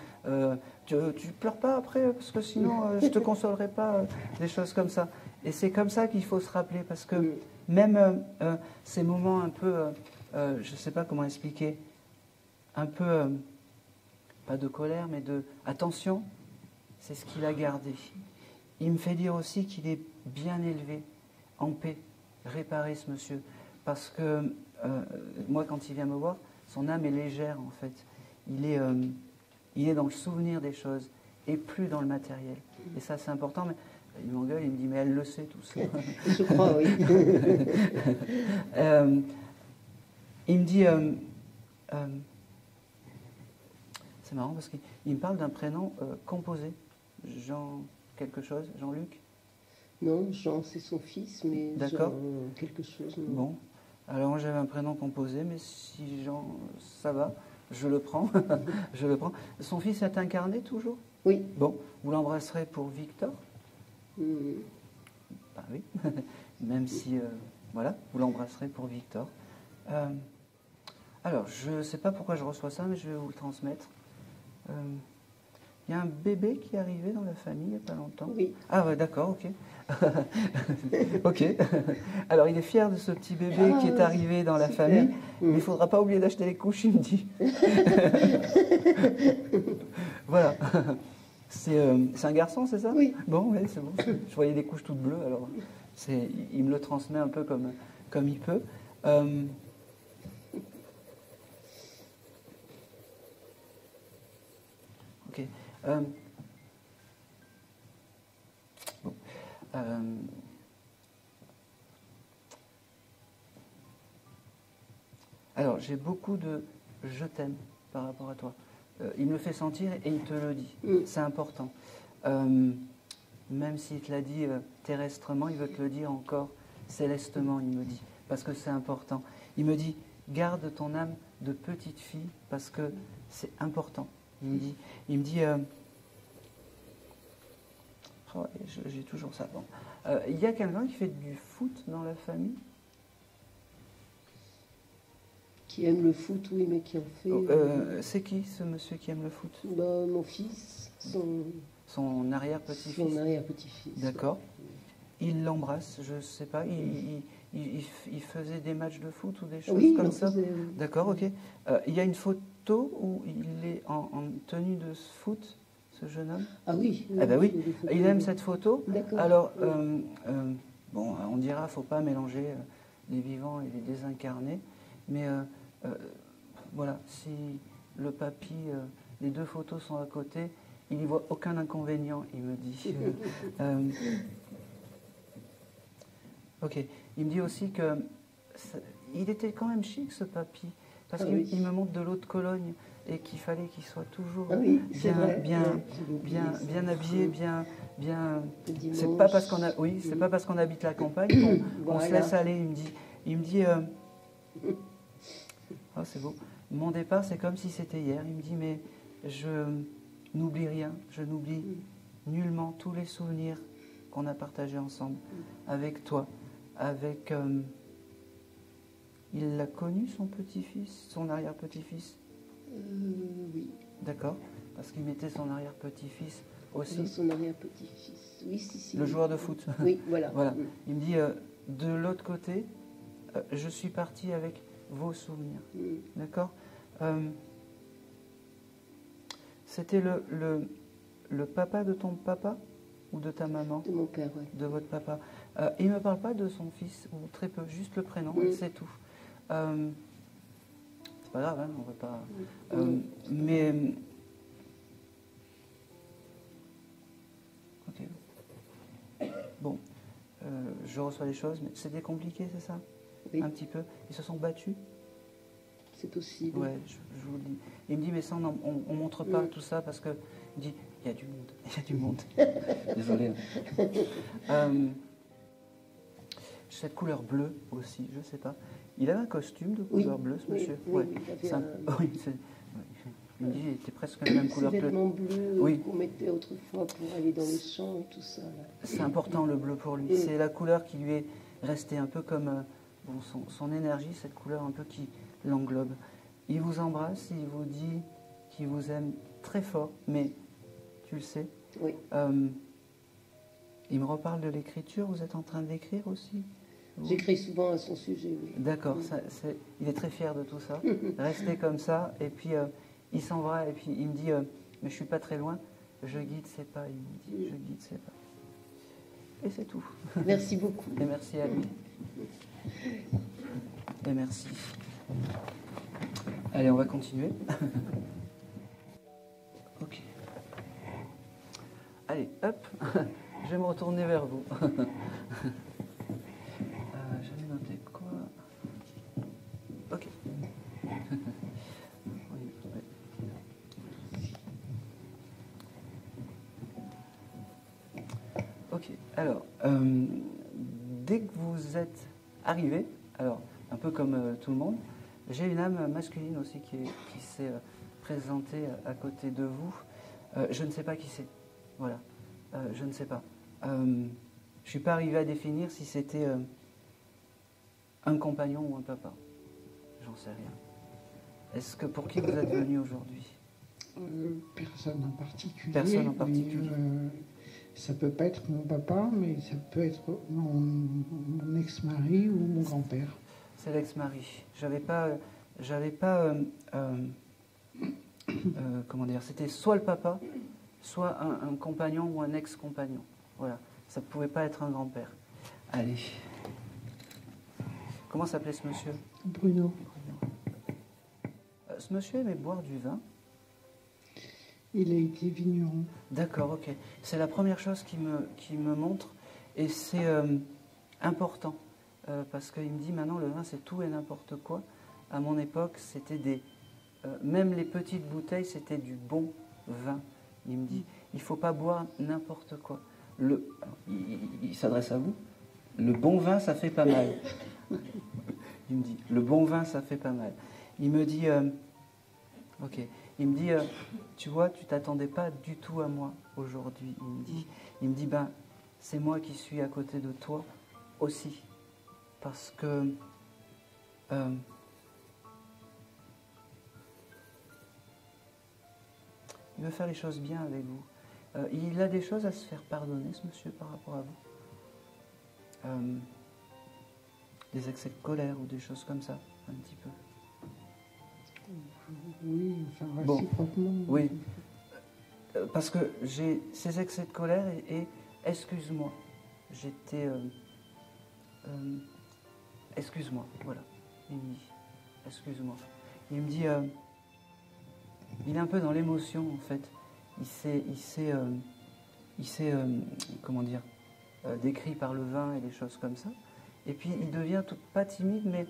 Tu pleures pas après, parce que sinon, je te consolerai pas, des choses comme ça. Et c'est comme ça qu'il faut se rappeler, parce que même ces moments un peu, je ne sais pas comment expliquer, un peu, pas de colère, mais de attention, c'est ce qu'il a gardé. Il me fait dire aussi qu'il est bien élevé, en paix, réparé ce monsieur. Parce que moi, quand il vient me voir, son âme est légère, en fait. Il est dans le souvenir des choses, et plus dans le matériel. Et ça, c'est important, mais il m'engueule, il me dit, mais elle le sait tout ça. Je crois, oui. Il me dit, c'est marrant parce qu'il me parle d'un prénom composé. Jean quelque chose, Jean-Luc? Non, Jean, c'est son fils, mais d'accord. Jean quelque chose. Non. Bon, alors moi j'avais un prénom composé, mais si Jean, ça va, je le prends. Je le prends. Son fils est incarné toujours? Oui. Bon, vous l'embrasserez pour Victor? Ben oui, même si, voilà, vous l'embrasserez pour Victor. Alors, je ne sais pas pourquoi je reçois ça, mais je vais vous le transmettre. Il y a un bébé qui est arrivé dans la famille il n'y a pas longtemps. Oui. Ah ouais, d'accord, ok. Ok. Alors, il est fier de ce petit bébé qui est arrivé dans la famille, mais il ne faudra pas oublier d'acheter les couches, il me dit. Voilà. C'est un garçon, c'est ça? Oui. Bon, oui, c'est bon. Je voyais des couches toutes bleues, alors il me le transmet un peu comme il peut. Ok. Bon. Alors, j'ai beaucoup de « je t'aime » par rapport à toi. Il me le fait sentir et il te le dit. C'est important. Même s'il te l'a dit terrestrement, il veut te le dire encore célestement, il me dit. Parce que c'est important. Il me dit, garde ton âme de petite fille parce que c'est important. Il me dit oh, j'ai toujours ça. Bon. Il y a quelqu'un qui fait du foot dans la famille? Qui aime le foot, oui, mais qui en fait... c'est qui ce monsieur qui aime le foot? Bah, mon fils, son arrière-petit-fils. Son arrière-petit-fils. D'accord. Il l'embrasse, je ne sais pas, il faisait des matchs de foot ou des choses comme ça? D'accord, ok. Il y a une photo où il est en tenue de foot, ce jeune homme? Ah oui. Eh ben oui, il aime cette photo. D'accord. Alors, bon, on dira, il ne faut pas mélanger les vivants et les désincarnés, mais voilà, si le papy, les deux photos sont à côté, il n'y voit aucun inconvénient, il me dit. Ok, il me dit aussi que il était quand même chic ce papy, parce qu'il me montre de l'eau de Cologne et qu'il fallait qu'il soit toujours bien habillé, bien. C'est pas parce qu'on habite la campagne qu'on se laisse aller. Il me dit, oh, c'est beau. Mon départ, c'est comme si c'était hier. Il me dit, mais je n'oublie rien, je n'oublie nullement tous les souvenirs qu'on a partagés ensemble avec toi, avec... il l'a connu, son petit-fils, son arrière-petit-fils? Oui. D'accord. Parce qu'il mettait son arrière-petit-fils aussi. Alors, son arrière-petit-fils. Oui, si. Le joueur de foot. Oui, voilà. Voilà. Il me dit, de l'autre côté, je suis parti avec vos souvenirs. D'accord. C'était le papa de ton papa ou de ta maman? De mon père, oui. De votre papa. Il ne me parle pas de son fils, ou très peu, juste le prénom, c'est tout. C'est pas grave, hein, on ne va pas... mais... Ok. Bon, je reçois les choses, mais c'était compliqué, c'est ça? Oui. Un petit peu. Ils se sont battus? C'est possible. Ouais, je vous le dis. Il me dit, mais ça, on ne montre pas tout ça parce que... Il me dit, il y a du monde, il y a du monde. Désolé. Cette couleur bleue aussi, je ne sais pas. Il avait un costume de couleur bleue, ce monsieur? Oui, il avait oui, il me dit, il était presque la même couleur que le... Ces vêtements bleus Oui. qu'on mettait autrefois pour aller dans les champs et tout ça. Là. C'est important, le bleu, pour lui. C'est la couleur qui lui est restée un peu comme son énergie, cette couleur un peu qui l'englobe. Il vous embrasse, il vous dit qu'il vous aime très fort, mais tu le sais. Oui. Il me reparle de l'écriture, vous êtes en train d'écrire aussi? J'écris souvent à son sujet, oui. D'accord, il est très fier de tout ça. Restez comme ça, et puis il s'en va, et puis il me dit, mais je ne suis pas très loin, je guide ses pas, il me dit, je guide ses pas. Et c'est tout. Merci beaucoup. Et merci à lui. Et merci. Allez, on va continuer. Ok. Allez, hop, je vais me retourner vers vous. J'avais noté quoi? Ok. Ok, alors, dès que vous êtes arrivé, alors, un peu comme tout le monde, j'ai une âme masculine aussi qui s'est présentée à côté de vous. Je ne sais pas qui c'est. Voilà. Je ne sais pas. Je ne suis pas arrivé à définir si c'était un compagnon ou un papa. J'en sais rien. Est-ce que pour qui vous êtes venu aujourd'hui? Personne en particulier. Personne en particulier. Mais, ça peut pas être mon papa, mais ça peut être mon ex-mari ou mon grand-père. C'est l'ex-mari. Comment dire, c'était soit le papa, soit un compagnon ou un ex-compagnon. Voilà, ça ne pouvait pas être un grand-père. Allez. Comment s'appelait ce monsieur? Bruno. Ce monsieur aimait boire du vin. Il a été vigneron. D'accord, ok. C'est la première chose qui me montre, et c'est important, parce qu'il me dit maintenant le vin c'est tout et n'importe quoi. À mon époque, c'était même les petites bouteilles, c'était du bon vin. Il me dit, il ne faut pas boire n'importe quoi. Il s'adresse à vous. Le bon vin, ça fait pas mal. Il me dit, le bon vin, ça fait pas mal. Il me dit, ok. Il me dit, tu vois, tu t'attendais pas du tout à moi aujourd'hui. Il me dit, ben, c'est moi qui suis à côté de toi aussi. Parce que il veut faire les choses bien avec vous. Il a des choses à se faire pardonner, ce monsieur, par rapport à vous. Des excès de colère ou des choses comme ça, un petit peu. Oui, enfin Bon. réciproquement. Oui. Parce que j'ai ces excès de colère et excuse-moi. J'étais... excuse-moi, voilà. Il me dit, excuse-moi. Il me dit... il est un peu dans l'émotion, en fait. Il s'est comment dire, décrit par le vin et des choses comme ça. Et puis il devient pas timide, mais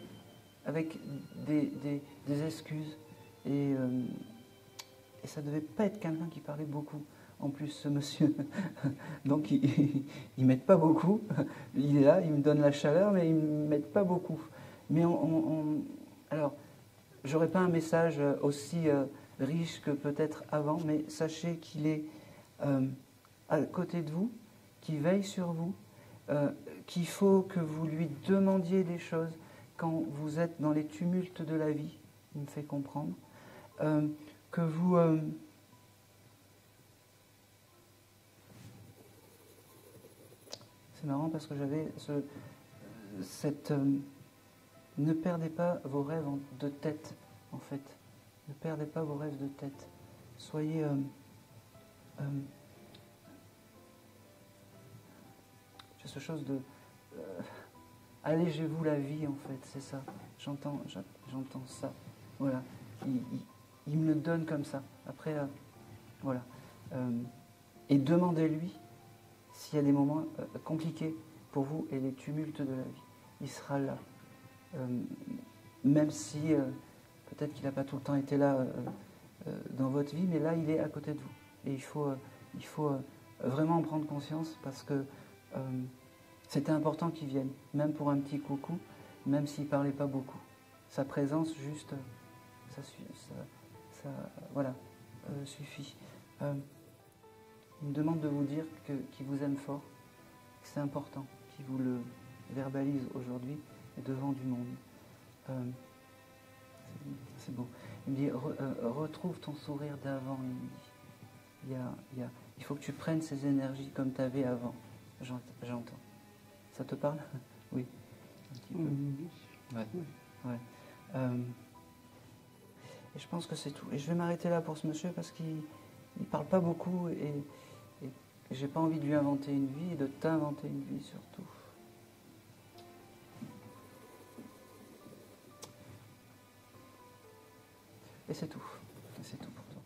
avec des excuses. Et ça devait pas être quelqu'un qui parlait beaucoup. En plus, ce monsieur, donc il m'aide pas beaucoup. Il est là, il me donne la chaleur, mais il m'aide pas beaucoup. Mais alors, j'aurais pas un message aussi riche que peut-être avant, mais sachez qu'il est à côté de vous, qu'il veille sur vous, qu'il faut que vous lui demandiez des choses quand vous êtes dans les tumultes de la vie, il me fait comprendre, que vous c'est marrant parce que j'avais cette... ne perdez pas vos rêves de tête, en fait. Ne perdez pas vos rêves de tête. Soyez... j'ai ce chose de... allégez-vous la vie, en fait, c'est ça. J'entends ça. Voilà. Il me le donne comme ça. Après, voilà. Et demandez-lui s'il y a des moments compliqués pour vous et les tumultes de la vie. Il sera là. Même si peut-être qu'il n'a pas tout le temps été là dans votre vie, mais là, il est à côté de vous. Et il faut vraiment en prendre conscience parce que c'était important qu'il vienne, même pour un petit coucou, même s'il ne parlait pas beaucoup. Sa présence, juste, voilà, suffit. Il me demande de vous dire qu'il vous aime fort, que c'est important, qu'il vous le verbalise aujourd'hui et devant du monde. C'est beau. Il me dit, retrouve ton sourire d'avant, il me dit. Il faut que tu prennes ces énergies comme tu avais avant. J'entends. Ça te parle? Oui. Un petit peu. Ouais. Et je pense que c'est tout. Et je vais m'arrêter là pour ce monsieur parce qu'il ne parle pas beaucoup et j'ai pas envie de lui inventer une vie et de t'inventer une vie surtout. Et c'est tout. C'est tout pour toi.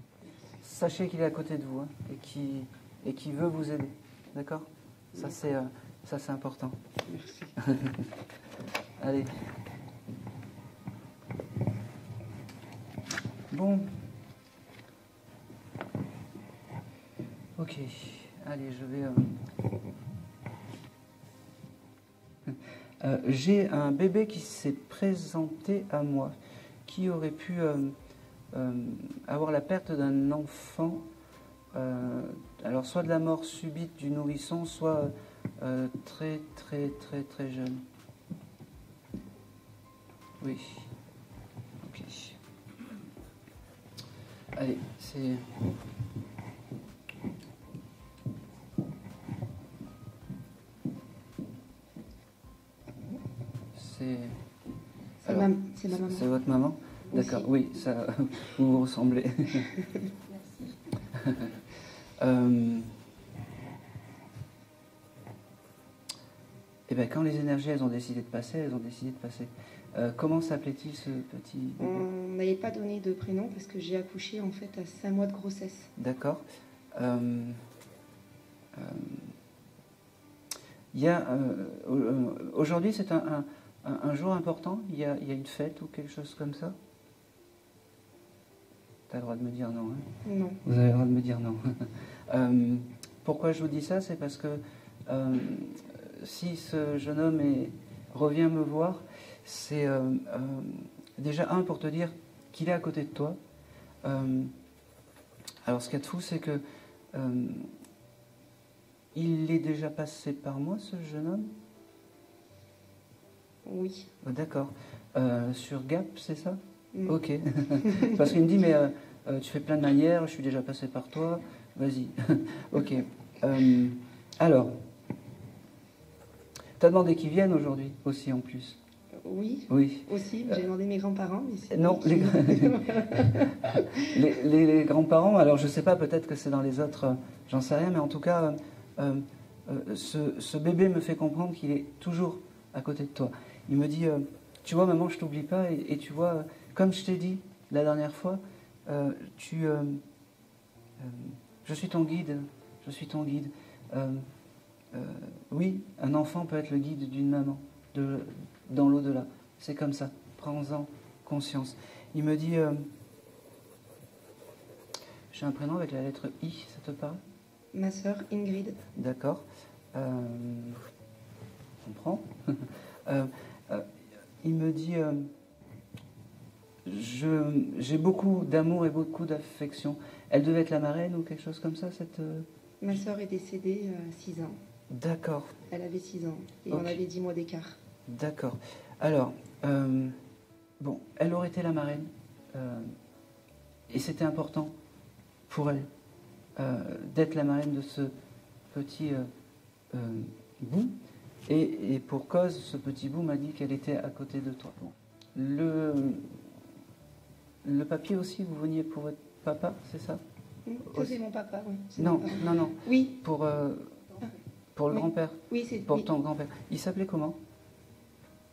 Sachez qu'il est à côté de vous, hein, et qu'il veut vous aider. D'accord? Ça c'est important. Merci. Allez. Bon. Ok. Allez, je vais... j'ai un bébé qui s'est présenté à moi, qui aurait pu avoir la perte d'un enfant, alors soit de la mort subite du nourrisson, soit très très très très jeune. Oui. Ok. Allez, c'est... C'est ma maman. C'est votre maman? D'accord, oui, ça, vous vous ressemblez. Merci. Et bien, quand les énergies, elles ont décidé de passer, elles ont décidé de passer. Comment s'appelait-il ce petit bébé? On n'avait pas donné de prénom parce que j'ai accouché en fait à 5 mois de grossesse. D'accord. Il y a aujourd'hui, c'est un jour important. Il y a une fête ou quelque chose comme ça? Tu as le droit de me dire non. Hein? Non. Vous avez le droit de me dire non. Pourquoi je vous dis ça? C'est parce que si ce jeune homme revient me voir, c'est déjà pour te dire qu'il est à côté de toi. Alors ce qu'il y a de fou, c'est que il est déjà passé par moi, ce jeune homme? Oui. D'accord. Sur Gap, c'est ça? Mm. Ok. Parce qu'il me dit, mais tu fais plein de manières, je suis déjà passé par toi, vas-y. Ok. Alors, tu as demandé qu'ils viennent aujourd'hui aussi en plus? Oui. Oui. Aussi, j'ai demandé mes grands-parents. Mais c'est non, les grands-parents, alors je ne sais pas, peut-être que c'est dans les autres, j'en sais rien, mais en tout cas, ce bébé me fait comprendre qu'il est toujours à côté de toi. Il me dit, tu vois maman, je t'oublie pas, et tu vois, comme je t'ai dit la dernière fois, je suis ton guide, je suis ton guide. Oui, un enfant peut être le guide d'une maman dans l'au-delà. C'est comme ça, prends-en conscience. Il me dit, j'ai un prénom avec la lettre I, ça te parle? Ma sœur Ingrid. D'accord. On comprend. Il me dit, j'ai beaucoup d'amour et beaucoup d'affection. Elle devait être la marraine ou quelque chose comme ça, cette... Ma sœur est décédée à 6 ans. D'accord. Elle avait 6 ans et Okay. on avait 10 mois d'écart. D'accord. Alors, bon, elle aurait été la marraine et c'était important pour elle d'être la marraine de ce petit bout. Et pour cause, ce petit bout m'a dit qu'elle était à côté de toi. Bon. Le papier aussi, vous veniez pour votre papa, c'est ça? Ça, c'est mon papa, oui. C'est Non, mon papa. non, non. Oui, Pour le Oui. grand-père. oui, c'est Pour oui. ton grand-père. Il s'appelait comment?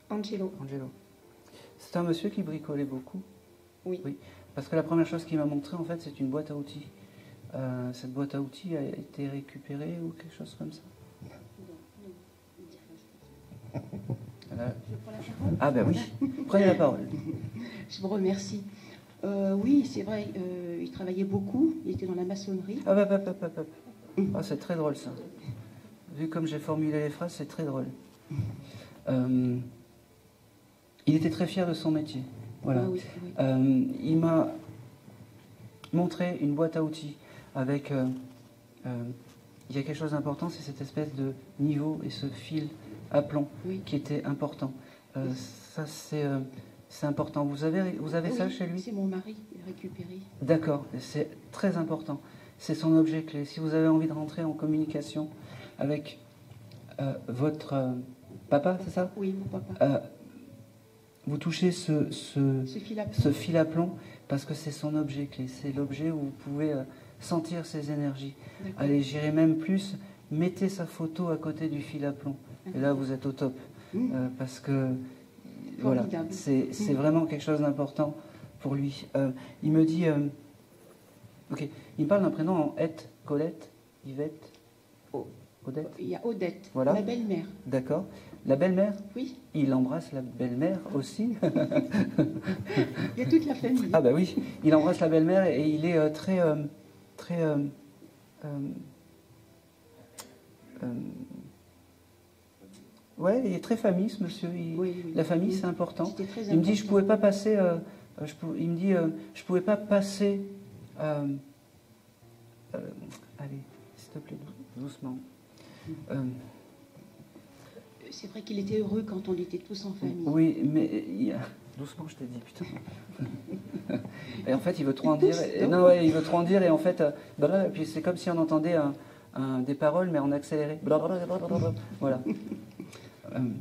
Angelo. Angelo. C'est un monsieur qui bricolait beaucoup. Oui. Parce que la première chose qu'il m'a montré, en fait, c'est une boîte à outils. Cette boîte à outils a été récupérée ou quelque chose comme ça? Là. Ah ben oui, prenez la parole. Je vous remercie. Oui, c'est vrai, il travaillait beaucoup, il était dans la maçonnerie. Ah, ah, c'est très drôle ça. Vu comme j'ai formulé les phrases, c'est très drôle. Il était très fier de son métier. Voilà. Ah oui, oui. Il m'a montré une boîte à outils avec... il y a quelque chose d'important, c'est cette espèce de niveau et ce fil à plomb Oui. qui était important. Ça, c'est important. Vous avez ça Oui, chez lui? c'est mon mari, il a récupéré. D'accord, c'est très important. C'est son objet clé. Si vous avez envie de rentrer en communication avec votre papa, c'est ça? Oui, mon papa. Vous touchez ce fil à plomb. ce fil à plomb parce que c'est son objet clé. C'est l'objet où vous pouvez sentir ses énergies. D'accord. Allez, j'irai même plus. Mettez sa photo à côté du fil à plomb. Et là, vous êtes au top. Parce que voilà, Formidable. c'est vraiment quelque chose d'important pour lui. Il me dit... ok, il me parle d'un prénom en Ette, Colette, Yvette, Odette. Il y a Odette, Voilà. ma belle-mère. D'accord. La belle-mère, Oui, il embrasse la belle-mère aussi. il y a toute la famille. Ah bah oui, il embrasse la belle-mère et il est ouais, il est très famille ce monsieur. Oui, oui. La famille, Oui. c'est important. C'était très Il me dit, je important. pouvais pas passer. Il me dit, je pouvais pas passer. Allez, s'il te plaît, doucement. C'est vrai qu'il était heureux quand on était tous en famille. Oui, mais doucement, je t'ai dit, putain. Et en fait, il veut trop en dire. Non, ouais, il veut trop en dire et en fait, et puis c'est comme si on entendait des paroles mais en accéléré. Voilà.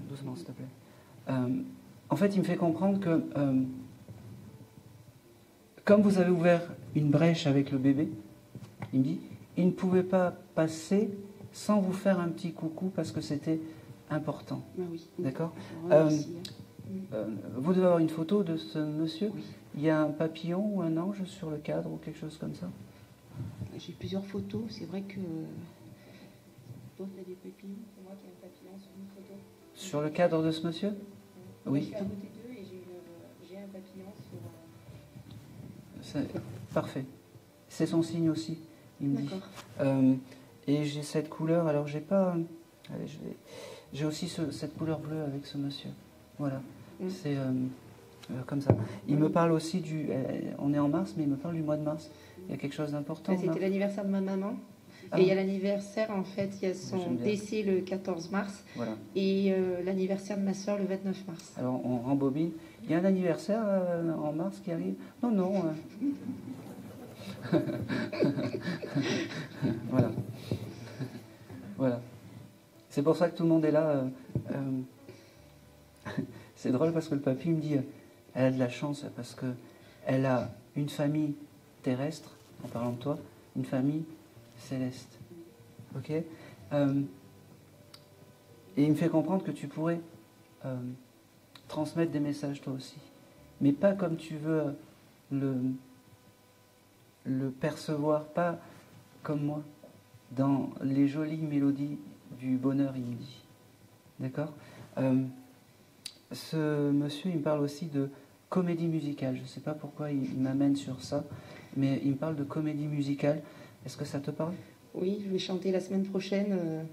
Doucement, s'il te plaît. En fait, il me fait comprendre que comme vous avez ouvert une brèche avec le bébé, il me dit, il ne pouvait pas passer sans vous faire un petit coucou parce que c'était important. Ah oui. D'accord. Je vous remercie, Vous devez avoir une photo de ce monsieur. Oui. Il y a un papillon ou un ange sur le cadre ou quelque chose comme ça. J'ai plusieurs photos, c'est vrai que... Toi, tu as des papillons? C'est moi qui ai un papillon sur une photo. Sur le cadre de ce monsieur? Je Oui. suis à côté d'eux et j'ai un papillon sur... C'est parfait. C'est son signe aussi, il me dit. D'accord. Et j'ai cette couleur, alors j'ai pas... Allez, j'ai aussi cette couleur bleue avec ce monsieur. Voilà. C'est comme ça. Il me parle aussi du... on est en mars, mais il me parle du mois de mars. Il y a quelque chose d'important. en C'était mars. l'anniversaire de ma maman. Ah. Et il y a l'anniversaire, en fait, il y a son J'aime bien. décès le 14 mars Voilà. et l'anniversaire de ma soeur le 29 mars. Alors on rembobine. Il y a un anniversaire en mars qui arrive? Non, non. Voilà. Voilà. C'est pour ça que tout le monde est là. C'est drôle parce que le papy me dit, elle a de la chance parce que elle a une famille terrestre, en parlant de toi, une famille céleste. Ok. Et il me fait comprendre que tu pourrais transmettre des messages toi aussi, mais pas comme tu veux le percevoir, pas comme moi, dans les jolies mélodies du bonheur, il me dit. D'accord. Ce monsieur, il me parle aussi de comédie musicale. Je ne sais pas pourquoi il m'amène sur ça, mais il me parle de comédie musicale. Est-ce que ça te parle? Oui, je vais chanter la semaine prochaine.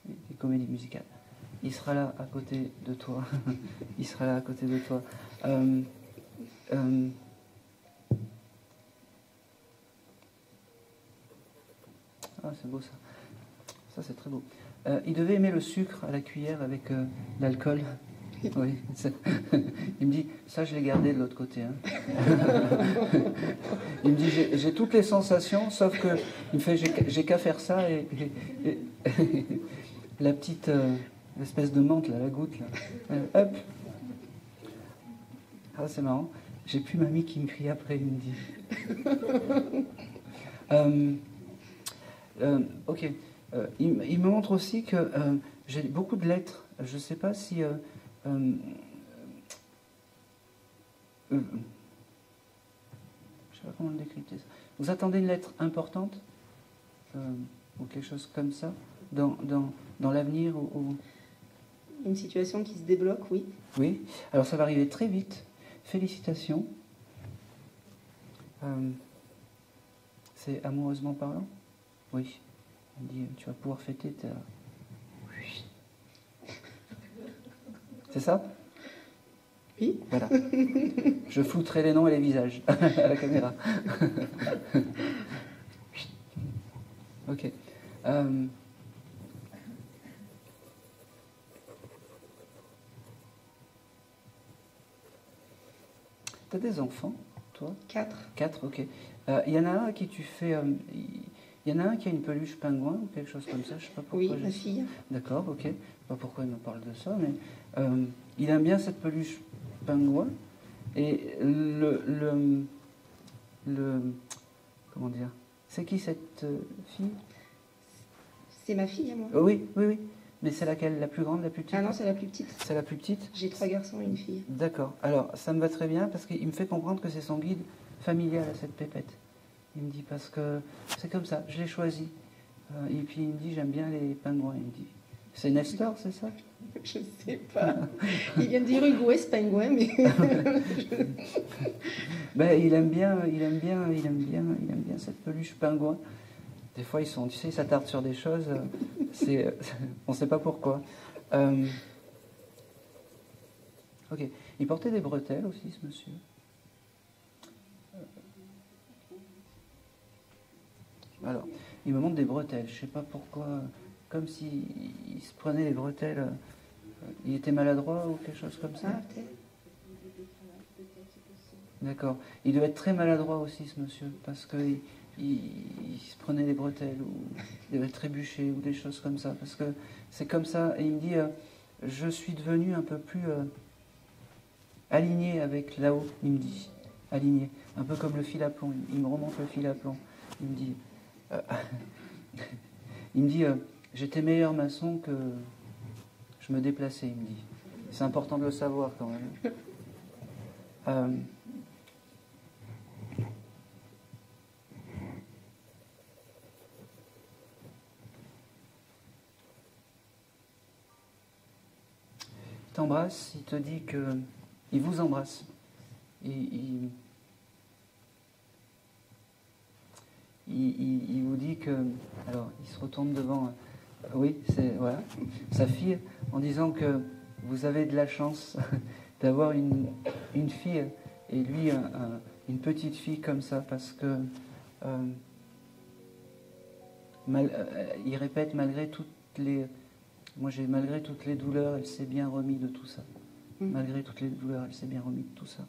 Des comédies musicales. Il sera là à côté de toi. Il sera là à côté de toi. Ah, c'est beau ça. Ça, c'est très beau. Il devait aimer le sucre à la cuillère avec l'alcool. Oui. Il me dit, ça, je l'ai gardé de l'autre côté. Hein. Il me dit, j'ai toutes les sensations, sauf que il me fait, j'ai qu'à faire ça. la petite l'espèce de menthe, là, la goutte, là. Hop. Ah, c'est marrant. J'ai plus mamie qui me crie après, il me dit. Ok. Il me montre aussi que j'ai beaucoup de lettres. Je ne sais pas si... je ne sais pas comment le décrypter. Vous attendez une lettre importante ou quelque chose comme ça dans l'avenir ou... Une situation qui se débloque, oui. Oui. Alors ça va arriver très vite. Félicitations. C'est amoureusement parlant? Oui. Il dit, tu vas pouvoir fêter ta... Oui. C'est ça? Oui. Voilà. Je flouterai les noms et les visages à la caméra. Ok. T'as des enfants, toi? 4. 4, ok. Il y en a un à qui tu fais... Il y en a un qui a une peluche pingouin ou quelque chose comme ça, je sais pas pourquoi. Oui, ma fille. D'accord, ok. Je sais pas pourquoi il me parle de ça, mais il aime bien cette peluche pingouin. Et comment dire? C'est qui cette fille? C'est ma fille à moi. Oui. Mais c'est laquelle? La plus grande, la plus petite? Ah non, c'est la plus petite. C'est la plus petite? J'ai 3 garçons et une fille. D'accord. Alors, ça me va très bien parce qu'il me fait comprendre que c'est son guide familial à cette pépette. Il me dit parce que c'est comme ça, je l'ai choisi. Et puis il me dit j'aime bien les pingouins. Il me dit c'est Nestor, c'est ça? Je sais pas. Il vient de dire Uruguay, ce pingouin, mais Ben, il aime bien cette peluche pingouin. Des fois ils sont, tu sais, ils s'attardent sur des choses. On ne sait pas pourquoi. Ok. Il portait des bretelles aussi, ce monsieur. Alors, il me montre des bretelles. Je ne sais pas pourquoi. Comme s'il se prenait les bretelles. Il était maladroit ou quelque chose comme ça? ah, peut-être. D'accord. Il devait être très maladroit aussi, ce monsieur, parce qu'il se prenait les bretelles, ou il devait trébucher, ou des choses comme ça. Parce que c'est comme ça. Et il me dit, je suis devenu un peu plus aligné avec là-haut, il me dit. Aligné. Un peu comme le fil à plomb. Il me remonte le fil à plomb. Il me dit, j'étais meilleur maçon que je me déplaçais, il me dit. C'est important de le savoir quand même. Il t'embrasse, il te dit que... Il vous embrasse. Il vous dit que... Alors, il se retourne devant... oui, c'est... Voilà. Sa fille, en disant que vous avez de la chance d'avoir une fille, et lui, une petite fille comme ça, parce que... il répète, malgré toutes les douleurs, elle s'est bien remise de tout ça. Malgré toutes les douleurs, elle s'est bien remise de tout ça.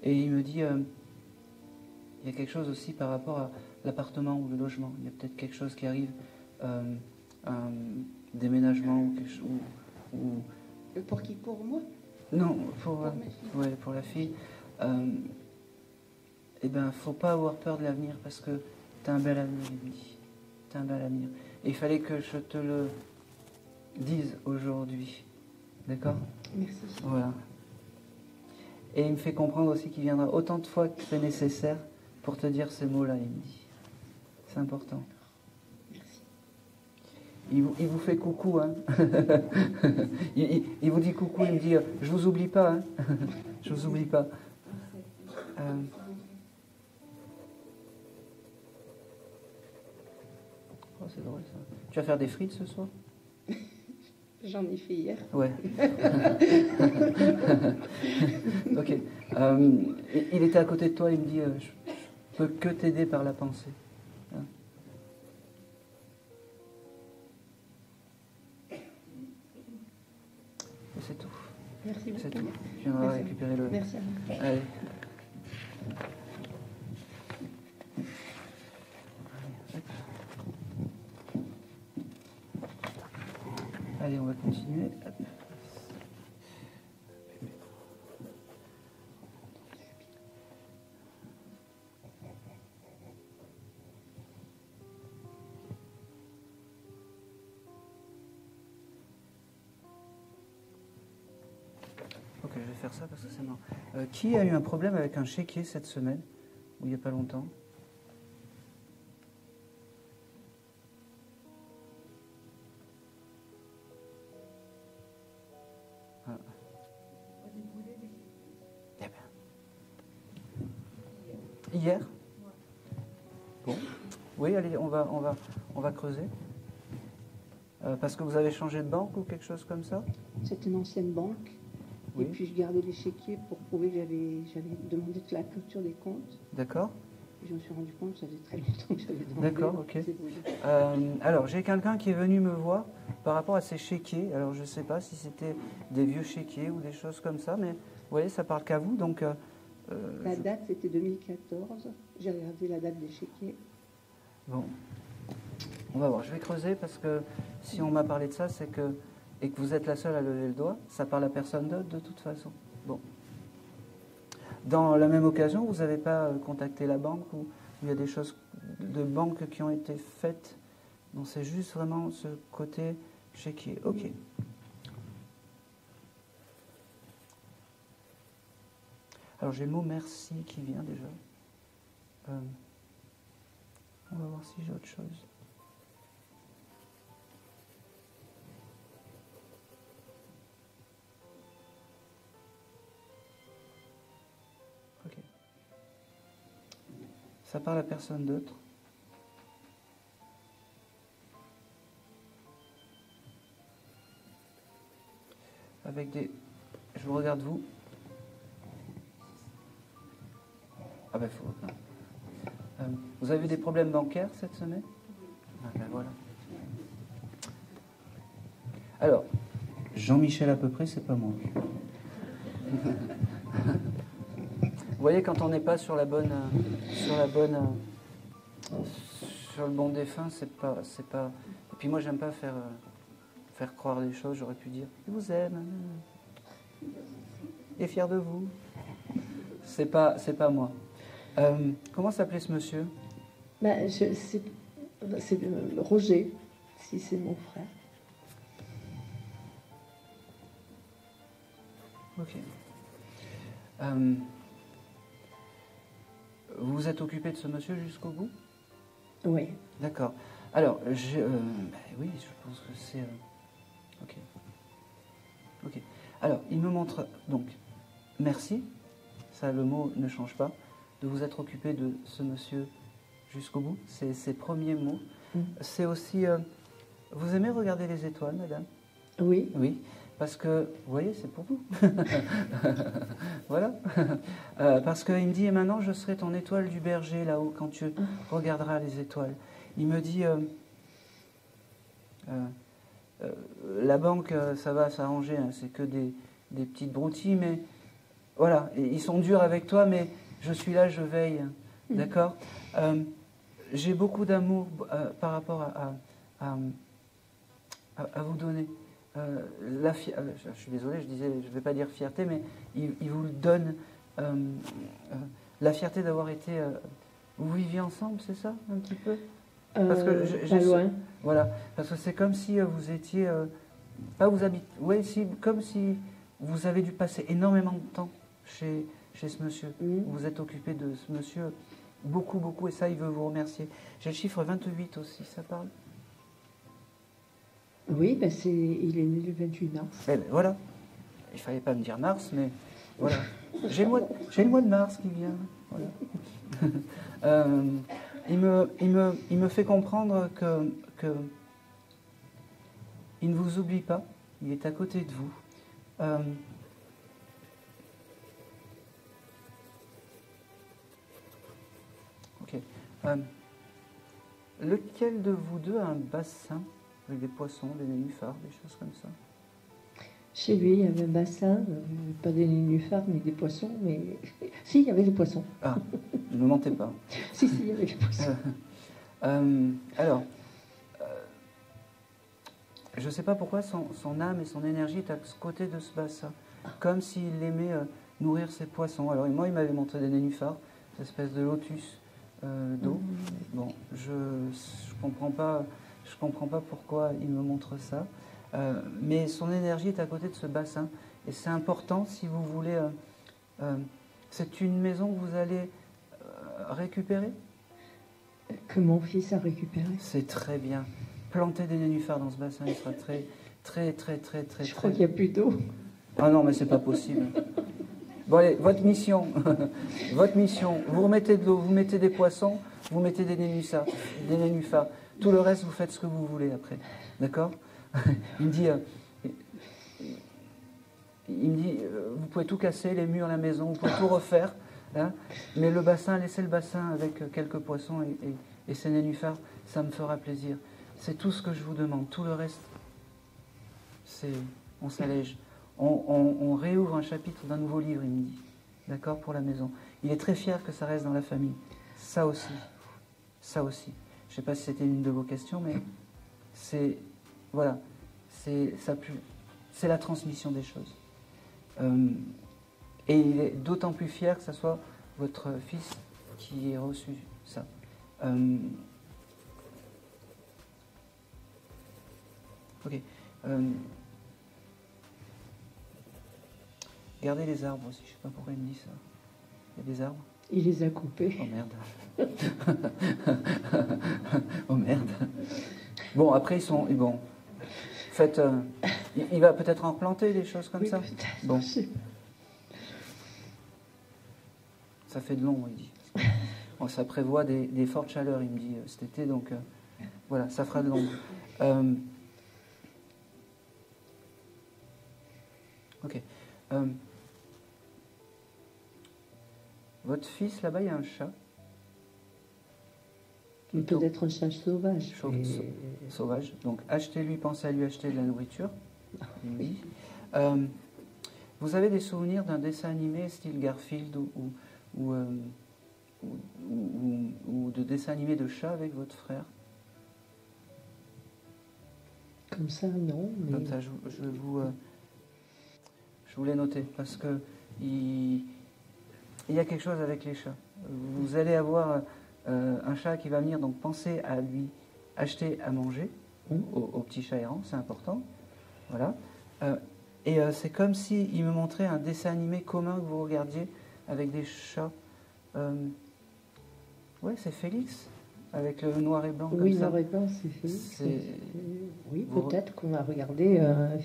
Et il me dit... il y a quelque chose aussi par rapport à l'appartement ou le logement. Il y a peut-être quelque chose qui arrive, un déménagement ou quelque chose. Pour qui? Pour moi? Non, pour ma fille. Ouais, pour la fille. Eh ben, faut pas avoir peur de l'avenir parce que t'as un bel avenir, il me dit. T'as un bel avenir. Et il fallait que je te le dise aujourd'hui. D'accord? Merci. Voilà. Et il me fait comprendre aussi qu'il viendra autant de fois que c'est nécessaire pour te dire ces mots-là, il me dit. C'est important. Merci. Il vous fait coucou, hein. il vous dit coucou, il me dit je vous oublie pas, hein. Je vous oublie pas. Oh, c'est drôle ça. Tu vas faire des frites ce soir? J'en ai fait hier. Ouais. Ok. Il était à côté de toi, il me dit je peux que t'aider par la pensée. Hein? Et c'est tout. Merci beaucoup. C'est tout. Je viendrai Merci. récupérer le... Merci à vous. Allez. Allez, on va continuer. Ok, je vais faire ça parce que c'est marrant. Qui a eu un problème avec un chéquier cette semaine, ou il n'y a pas longtemps? Ah. Eh ben. Hier? Bon. Oui, allez, on va creuser. Parce que vous avez changé de banque ou quelque chose comme ça? C'est une ancienne banque. Oui. Et puis je gardais les chéquiers pour prouver que j'avais demandé la clôture des comptes. D'accord. Et je me suis rendu compte que ça faisait très longtemps que j'avais demandé. D'accord, ok. C'est brûlé. Alors, j'ai quelqu'un qui est venu me voir par rapport à ces chéquiers. Alors, je ne sais pas si c'était des vieux chéquiers ou des choses comme ça, mais vous voyez, ça parle qu'à vous. Donc, La date, c'était 2014. J'ai regardé la date des chéquiers. bon, on va voir. Je vais creuser parce que si on m'a parlé de ça, c'est que et que vous êtes la seule à lever le doigt, ça parle à personne d'autre de toute façon. Bon. Dans la même occasion, vous n'avez pas contacté la banque ou il y a des choses de banque qui ont été faites? Non, c'est juste vraiment ce côté chéquier. Ok. Alors j'ai le mot merci qui vient déjà. On va voir si j'ai autre chose. Ok. Ça parle à personne d'autre. Avec des... Je vous regarde vous. Ah ben faut... vous avez des problèmes bancaires cette semaine? Ah ben voilà. Alors, Jean-Michel à peu près, c'est pas moi. Vous voyez, quand on n'est pas sur la bonne, sur le bon défunt, c'est pas. Et puis moi, j'aime pas faire croire des choses. J'aurais pu dire, il vous aime, il est fier de vous. C'est pas moi. Comment s'appelait ce monsieur? C'est Roger, si c'est mon frère. Ok. Vous vous êtes occupé de ce monsieur jusqu'au bout? Oui. D'accord. Alors, oui, je pense que c'est... Ok. Ok. Alors, il me montre... Donc, merci, ça le mot ne change pas, de vous être occupé de ce monsieur jusqu'au bout. C'est ses premiers mots. C'est aussi... vous aimez regarder les étoiles, madame? Oui. Oui. Parce que, vous voyez, c'est pour vous. Voilà. Parce qu'il me dit, et maintenant je serai ton étoile du berger là-haut quand tu regarderas les étoiles. Il me dit, la banque, ça va s'arranger, hein, c'est que des petites broutilles, mais voilà, ils sont durs avec toi, mais je suis là, je veille. D'accord? J'ai beaucoup d'amour par rapport à vous donner. Je suis désolé, je ne vais pas dire fierté, mais il vous le donne, la fierté d'avoir été... vous viviez ensemble, c'est ça, un petit peu? Parce que pas loin. Voilà, parce que c'est comme si vous étiez... pas vous habitez... Oui, comme si vous avez dû passer énormément de temps chez ce monsieur. Vous êtes occupé de ce monsieur beaucoup, beaucoup, et ça, il veut vous remercier. J'ai le chiffre 28 aussi, ça parle? Oui, il est né le 28 mars. Eh ben, voilà. Il ne fallait pas me dire mars, mais voilà. J'ai le mois de mars qui vient. Voilà. Il me fait comprendre que il ne vous oublie pas. Il est à côté de vous. Ok. Lequel de vous deux a un bassin avec des poissons, des nénuphars, des choses comme ça? Chez lui, il y avait un bassin, pas des nénuphars, mais des poissons, mais... Si, il y avait des poissons. Ah, ne mentez pas. Si, il y avait des poissons. Alors, je ne sais pas pourquoi son âme et son énergie est à ce côté de ce bassin, comme s'il aimait nourrir ses poissons. Alors moi, il m'avait montré des nénuphars, cette espèce de lotus d'eau. Bon, je comprends pas pourquoi il me montre ça, mais son énergie est à côté de ce bassin, et c'est important si vous voulez. C'est une maison que vous allez récupérer? Que mon fils a récupéré. C'est très bien. Plantez des nénuphars dans ce bassin, il sera très. Je crois qu'il n'y a plus d'eau. Ah non, mais c'est pas possible. Bon allez, votre mission, vous remettez de l'eau, vous mettez des poissons, vous mettez des nénuphars. Tout le reste, vous faites ce que vous voulez après. D'accord? Il me dit, vous pouvez tout casser, les murs, la maison, vous pouvez tout refaire, hein, mais le bassin, laissez le bassin avec quelques poissons et ces nénuphars, ça me fera plaisir. C'est tout ce que je vous demande. Tout le reste, on s'allège. On réouvre un chapitre d'un nouveau livre, il me dit. D'accord, pour la maison. Il est très fier que ça reste dans la famille. Ça aussi. Ça aussi. Je ne sais pas si c'était une de vos questions, mais c'est la transmission des choses. Et il est d'autant plus fier que ce soit votre fils qui ait reçu ça. Ok. Regardez les arbres aussi, je ne sais pas pourquoi il me dit ça. Il y a des arbres? Il les a coupés. Oh merde. Oh merde. Bon, après ils sont... Bon, faites... il va peut-être en planter des choses comme Oui, ça. peut-être. Bon. Ça fait de long, il dit. Bon, ça prévoit des fortes chaleurs, il me dit, cet été, donc voilà, ça fera de long. Ok. Votre fils, là-bas, il y a un chat. Peut-être un chat sauvage. Sauvage. Donc, achetez-lui, pensez à lui acheter de la nourriture. Il me dit. Vous avez des souvenirs d'un dessin animé style Garfield ou de dessin animé de chat avec votre frère? Comme ça, non. Mais... Comme ça, je vous l'ai noté parce que il y a quelque chose avec les chats. Vous allez avoir un chat qui va venir, donc pensez à lui acheter à manger au petit chat errant, c'est important. Voilà. Et c'est comme s'il me montrait un dessin animé commun que vous regardiez avec des chats. Ouais, c'est Félix, avec le noir et blanc comme ça. Oui, noir et blanc, c'est Félix. Oui, peut-être qu'on a regardé un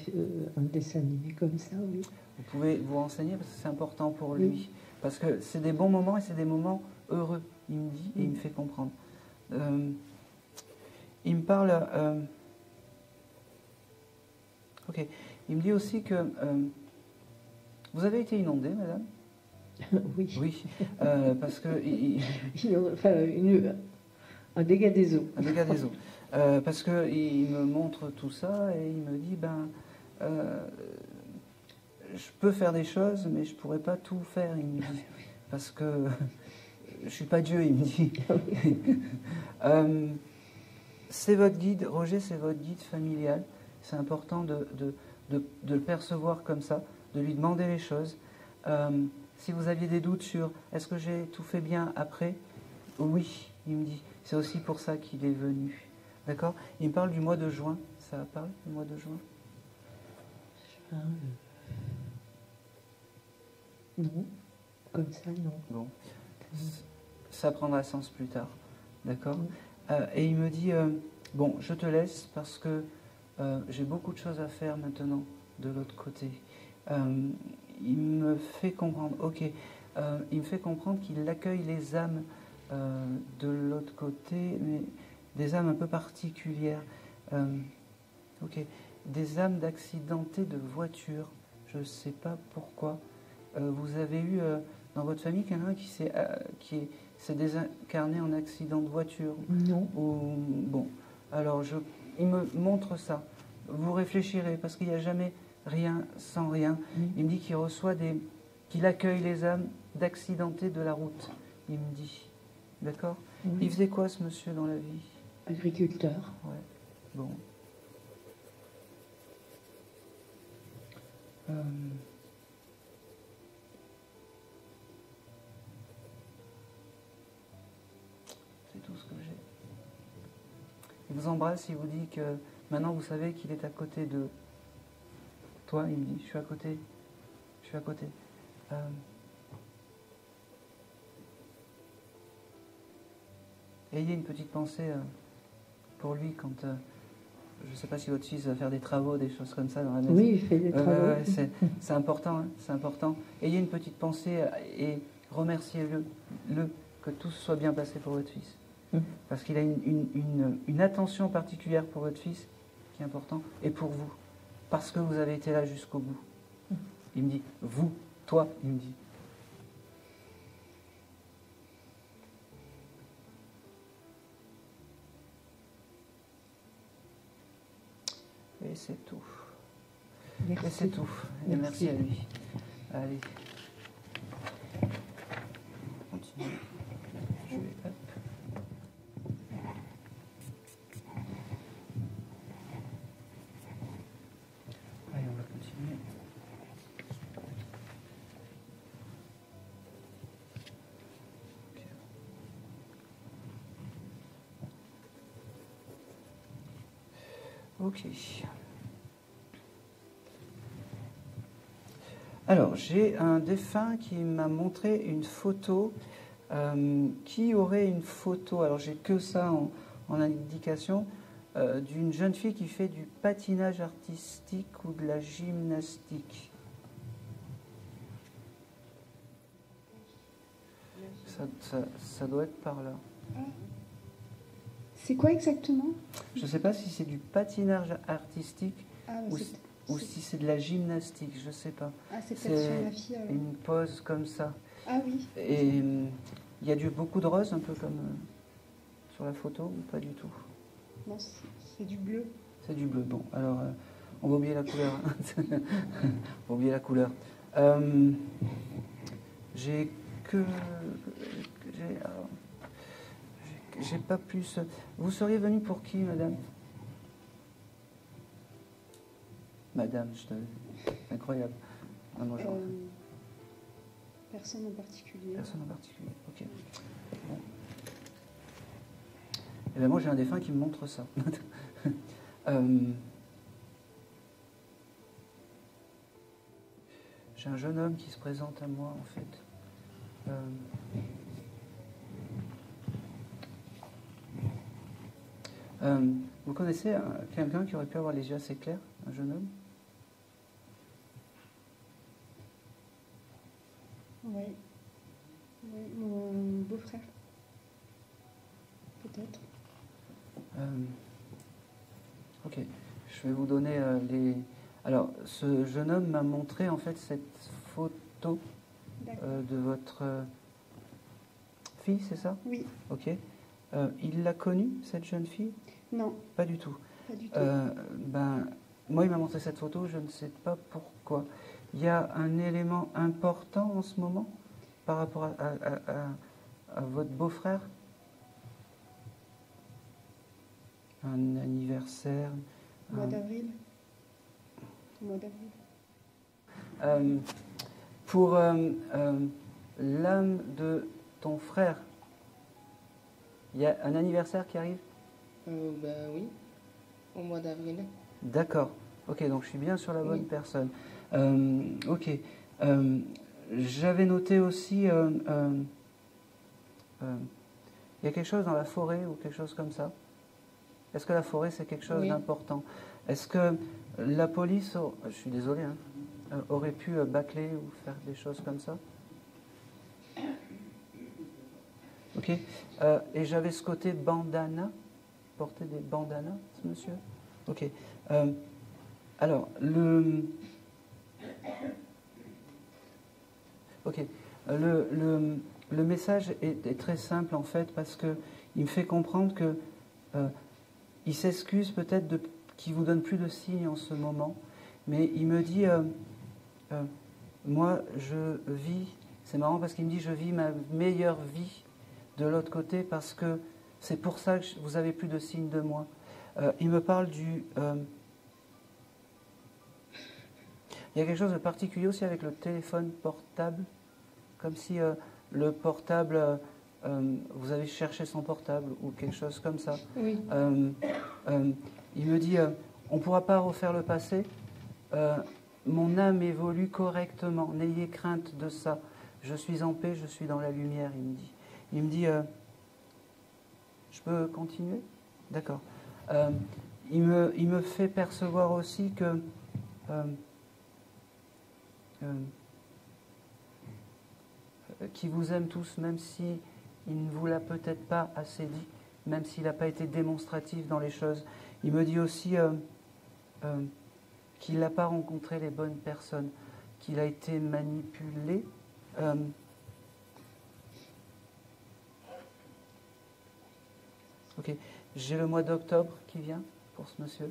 dessin animé comme ça, oui. Vous pouvez vous renseigner parce que c'est important pour lui. Parce que c'est des bons moments et c'est des moments heureux, il me dit, et il me fait comprendre. Il me parle... ok. Il me dit aussi que... vous avez été inondée, madame? Oui. Oui, parce que... Enfin, un dégât des eaux. Un dégât des eaux. Parce qu'il me montre tout ça et il me dit, je peux faire des choses, mais je ne pourrais pas tout faire, il me dit. Parce que je ne suis pas Dieu, il me dit. C'est votre guide, Roger, c'est votre guide familial. C'est important de le percevoir comme ça, de lui demander les choses. Si vous aviez des doutes sur est-ce que j'ai tout fait bien après, oui, il me dit. C'est aussi pour ça qu'il est venu. D'accord? Il me parle du mois de juin. Ça parle du mois de juin? Non, comme ça, non. Bon, ça prendra sens plus tard. D'accord? Et il me dit, bon, je te laisse parce que j'ai beaucoup de choses à faire maintenant de l'autre côté. Il me fait comprendre, ok, il me fait comprendre qu'il accueille les âmes de l'autre côté, mais des âmes un peu particulières. Ok, des âmes d'accidentés de voiture. Je ne sais pas pourquoi. Vous avez eu dans votre famille quelqu'un qui s'est désincarné en accident de voiture? Non. Bon, alors il me montre ça. Vous réfléchirez parce qu'il n'y a jamais rien sans rien. Il me dit qu'il accueille les âmes d'accidentés de la route. Il me dit, d'accord? Il faisait quoi ce monsieur dans la vie? Agriculteur. Ouais. Bon. C'est tout ce que j'ai. Il vous embrasse, il vous dit que maintenant vous savez qu'il est à côté de toi. Il me dit, je suis à côté. Je suis à côté. Ayez une petite pensée pour lui quand... je ne sais pas si votre fils va faire des travaux, des choses comme ça dans la maison. Oui, il fait des travaux. C'est important, hein, c'est important. Ayez une petite pensée et remerciez-le que tout soit bien passé pour votre fils. Parce qu'il a une attention particulière pour votre fils qui est important, et pour vous. Parce que vous avez été là jusqu'au bout. Il me dit, vous, toi, il me dit. Et c'est tout. Merci. Et c'est tout. Et merci à lui. Allez. Continue. Je vais, hop. Allez, on va continuer. Ok. Alors, j'ai un défunt qui m'a montré une photo. Qui aurait une photo? Alors, j'ai que ça en indication d'une jeune fille qui fait du patinage artistique ou de la gymnastique. Ça doit être par là. C'est quoi exactement? Je ne sais pas si c'est du patinage artistique ou si c'est de la gymnastique, je ne sais pas. Ah, c'est peut-être sur ma fille. Alors. Une pose comme ça. Ah oui. Et il y a beaucoup de rose, un peu comme sur la photo, ou pas du tout? Non, c'est du bleu. C'est du bleu. Bon, alors on va oublier la couleur. On va oublier la couleur. J'ai pas plus. Vous seriez venue pour qui, madame? Madame, incroyable. Ah, moi, Personne en particulier. Personne en particulier, ok. Bon. Eh bien, moi, j'ai un défunt qui me montre ça. J'ai un jeune homme qui se présente à moi, en fait. Vous connaissez quelqu'un qui aurait pu avoir les yeux assez clairs, un jeune homme? Oui. Oui, mon beau-frère. Peut-être. Ok, je vais vous donner les... Alors, ce jeune homme m'a montré en fait cette photo de votre fille, c'est ça? Oui. Ok. Il l'a connue, cette jeune fille? Non. Pas du tout. Pas du tout. Moi, il m'a montré cette photo, je ne sais pas pourquoi. Il y a un élément important en ce moment par rapport à votre beau-frère? Un anniversaire? Mois d'avril. Mois d'avril. Pour l'âme de ton frère, il y a un anniversaire qui arrive? Oui, au mois d'avril. D'accord. Ok, donc je suis bien sur la bonne personne. Ok. J'avais noté aussi... il y a quelque chose dans la forêt ou quelque chose comme ça? Est-ce que la forêt, c'est quelque chose d'important? Est-ce que la police, je suis désolé, hein, aurait pu bâcler ou faire des choses comme ça? Ok. Et j'avais ce côté bandana, porter des bandanas, ce monsieur? Ok. Alors, ok. Le message est très simple en fait parce que il me fait comprendre que il s'excuse peut-être qu'il vous donne plus de signes en ce moment, mais il me dit moi je vis. C'est marrant parce qu'il me dit je vis ma meilleure vie de l'autre côté parce que c'est pour ça que vous avez plus de signes de moi. Il me parle du... Il Il y a quelque chose de particulier aussi avec le téléphone portable, comme si le portable, vous avez cherché son portable ou quelque chose comme ça. Oui. Il me dit, on ne pourra pas refaire le passé. Mon âme évolue correctement. N'ayez crainte de ça. Je suis en paix, je suis dans la lumière, il me dit. Il me dit, je peux continuer? D'accord. Il me fait percevoir aussi que qui vous aime tous, même si il ne vous l'a peut-être pas assez dit, même s'il n'a pas été démonstratif dans les choses. Il me dit aussi qu'il n'a pas rencontré les bonnes personnes, qu'il a été manipulé. Ok, j'ai le mois d'octobre qui vient pour ce monsieur.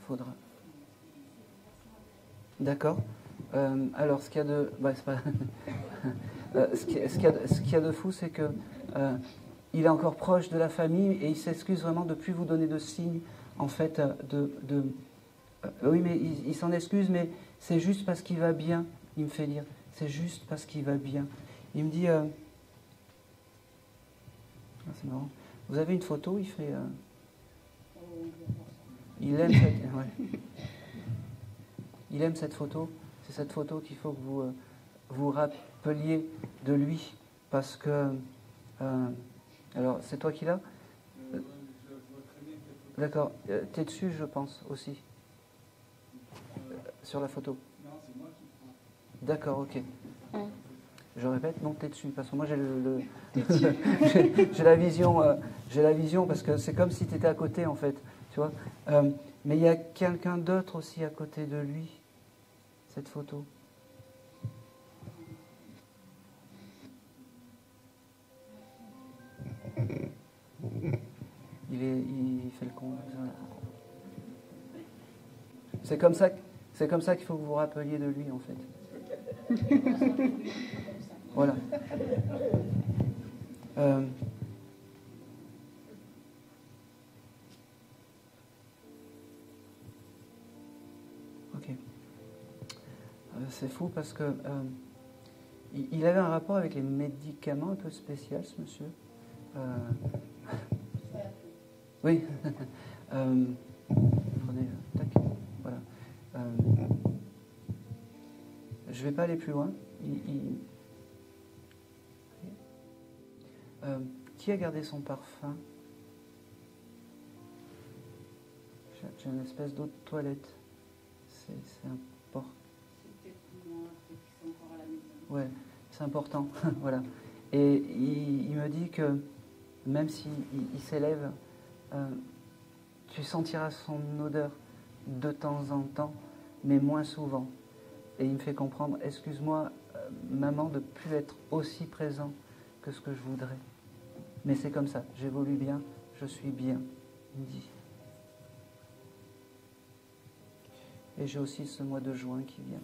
Faudra. D'accord. Alors, ce qu'il y a de, c'est pas... ce qu'il y a de fou, c'est que il est encore proche de la famille et il s'excuse vraiment de ne plus vous donner de signes, en fait, oui, mais il s'en excuse, mais c'est juste parce qu'il va bien, il me fait dire. C'est juste parce qu'il va bien. Il me dit... c'est marrant. Vous avez une photo, il fait... Il aime cette... Ouais. Il aime cette photo. C'est cette photo qu'il faut que vous vous rappeliez de lui. Parce que... alors, c'est toi qui l'as? D'accord. T'es dessus, je pense, aussi. Sur la photo. Non, c'est moi qui prends. D'accord, ok. Je répète, non, t'es dessus. Parce que moi, j'ai la vision parce que c'est comme si tu étais à côté, en fait. Tu vois. Mais il y a quelqu'un d'autre aussi à côté de lui. Cette photo. Il fait le con. C'est comme ça qu'il faut que vous vous rappeliez de lui, en fait. Voilà. Ok. C'est fou parce que il avait un rapport avec les médicaments un peu spécial, ce monsieur. Oui. Prenez, tac. Voilà. Je vais pas aller plus loin. Qui a gardé son parfum? J'ai une espèce d'eau de toilette. C'est important. C'est peut-être moi, peut-être qu'ils sont encore à la maison. Ouais, c'est important. Voilà. Et il me dit que même s'il s'élève, tu sentiras son odeur de temps en temps, mais moins souvent. Et il me fait comprendre, excuse-moi, maman, de ne plus être aussi présent que ce que je voudrais. Mais c'est comme ça, j'évolue bien, je suis bien, il me dit. Et j'ai aussi ce mois de juin qui vient.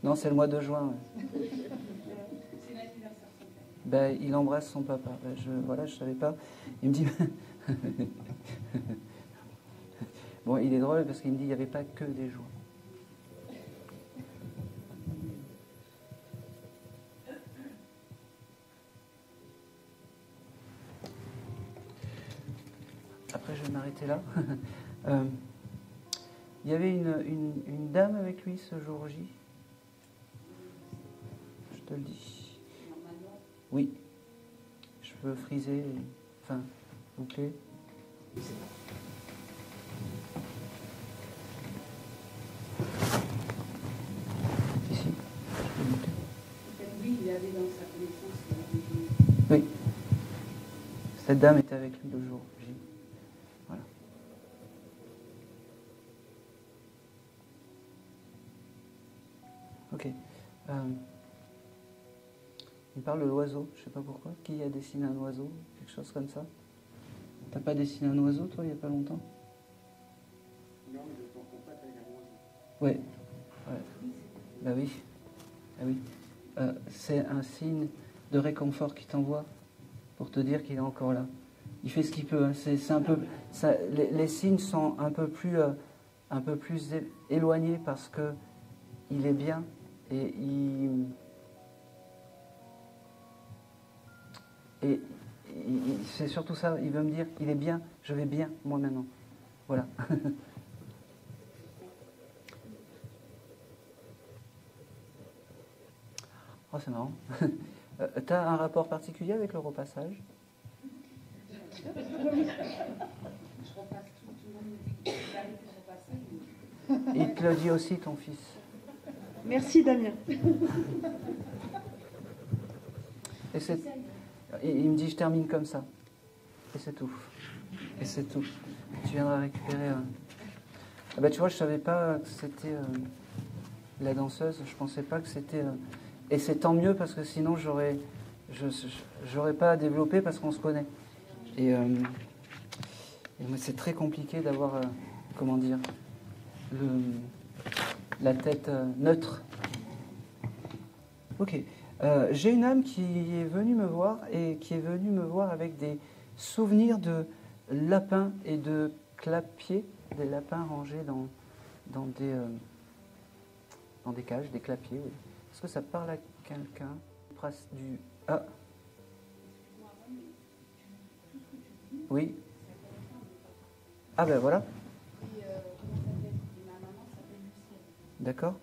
Non, c'est le mois de juin. Ouais. C'est l'anniversaire de son Ben, père. il embrasse son papa. Ben, je savais pas. Il me dit... Bon, il est drôle parce qu'il me dit qu'il n'y avait pas que des joies. Après, je vais m'arrêter là. Il y avait une dame avec lui ce jour J. Je te le dis. Oui. Cheveux frisés, enfin, bouclés. Ici, je peux monter. Lui, il avait dans sa connaissance. Oui. Cette dame était avec lui le jour J. Voilà. Ok. Il parle de l'oiseau, je sais pas pourquoi. Qui a dessiné un oiseau? Quelque chose comme ça. T'as pas dessiné un oiseau, toi, il y a pas longtemps? Non, mais je suis en contact avec un oiseau. Ouais. Ouais. Bah oui. Ah oui. C'est un signe de réconfort qu'il t'envoie pour te dire qu'il est encore là. Il fait ce qu'il peut. Hein. C'est un peu, ça, les signes sont un peu plus éloignés parce que il est bien et c'est surtout ça. Il veut me dire, il est bien, je vais bien moi maintenant. Voilà. Oh, c'est marrant. T'as un rapport particulier avec le repassage? Il te le dit aussi, ton fils. Merci, Damien. Et il me dit, je termine comme ça. Et c'est tout. Et c'est tout. Tu viendras récupérer un... Ah bah, tu vois, je savais pas que c'était la danseuse. Je pensais pas que c'était... Et c'est tant mieux parce que sinon, j'aurais pas développé parce qu'on se connaît. Et c'est très compliqué d'avoir, comment dire, la tête neutre. Ok. J'ai une âme qui est venue me voir et qui est venue me voir avec des souvenirs de lapins et de clapiers, des lapins rangés dans des cages, des clapiers. Oui. Est-ce que ça parle à quelqu'un? Ah. Oui. Ah ben voilà. D'accord.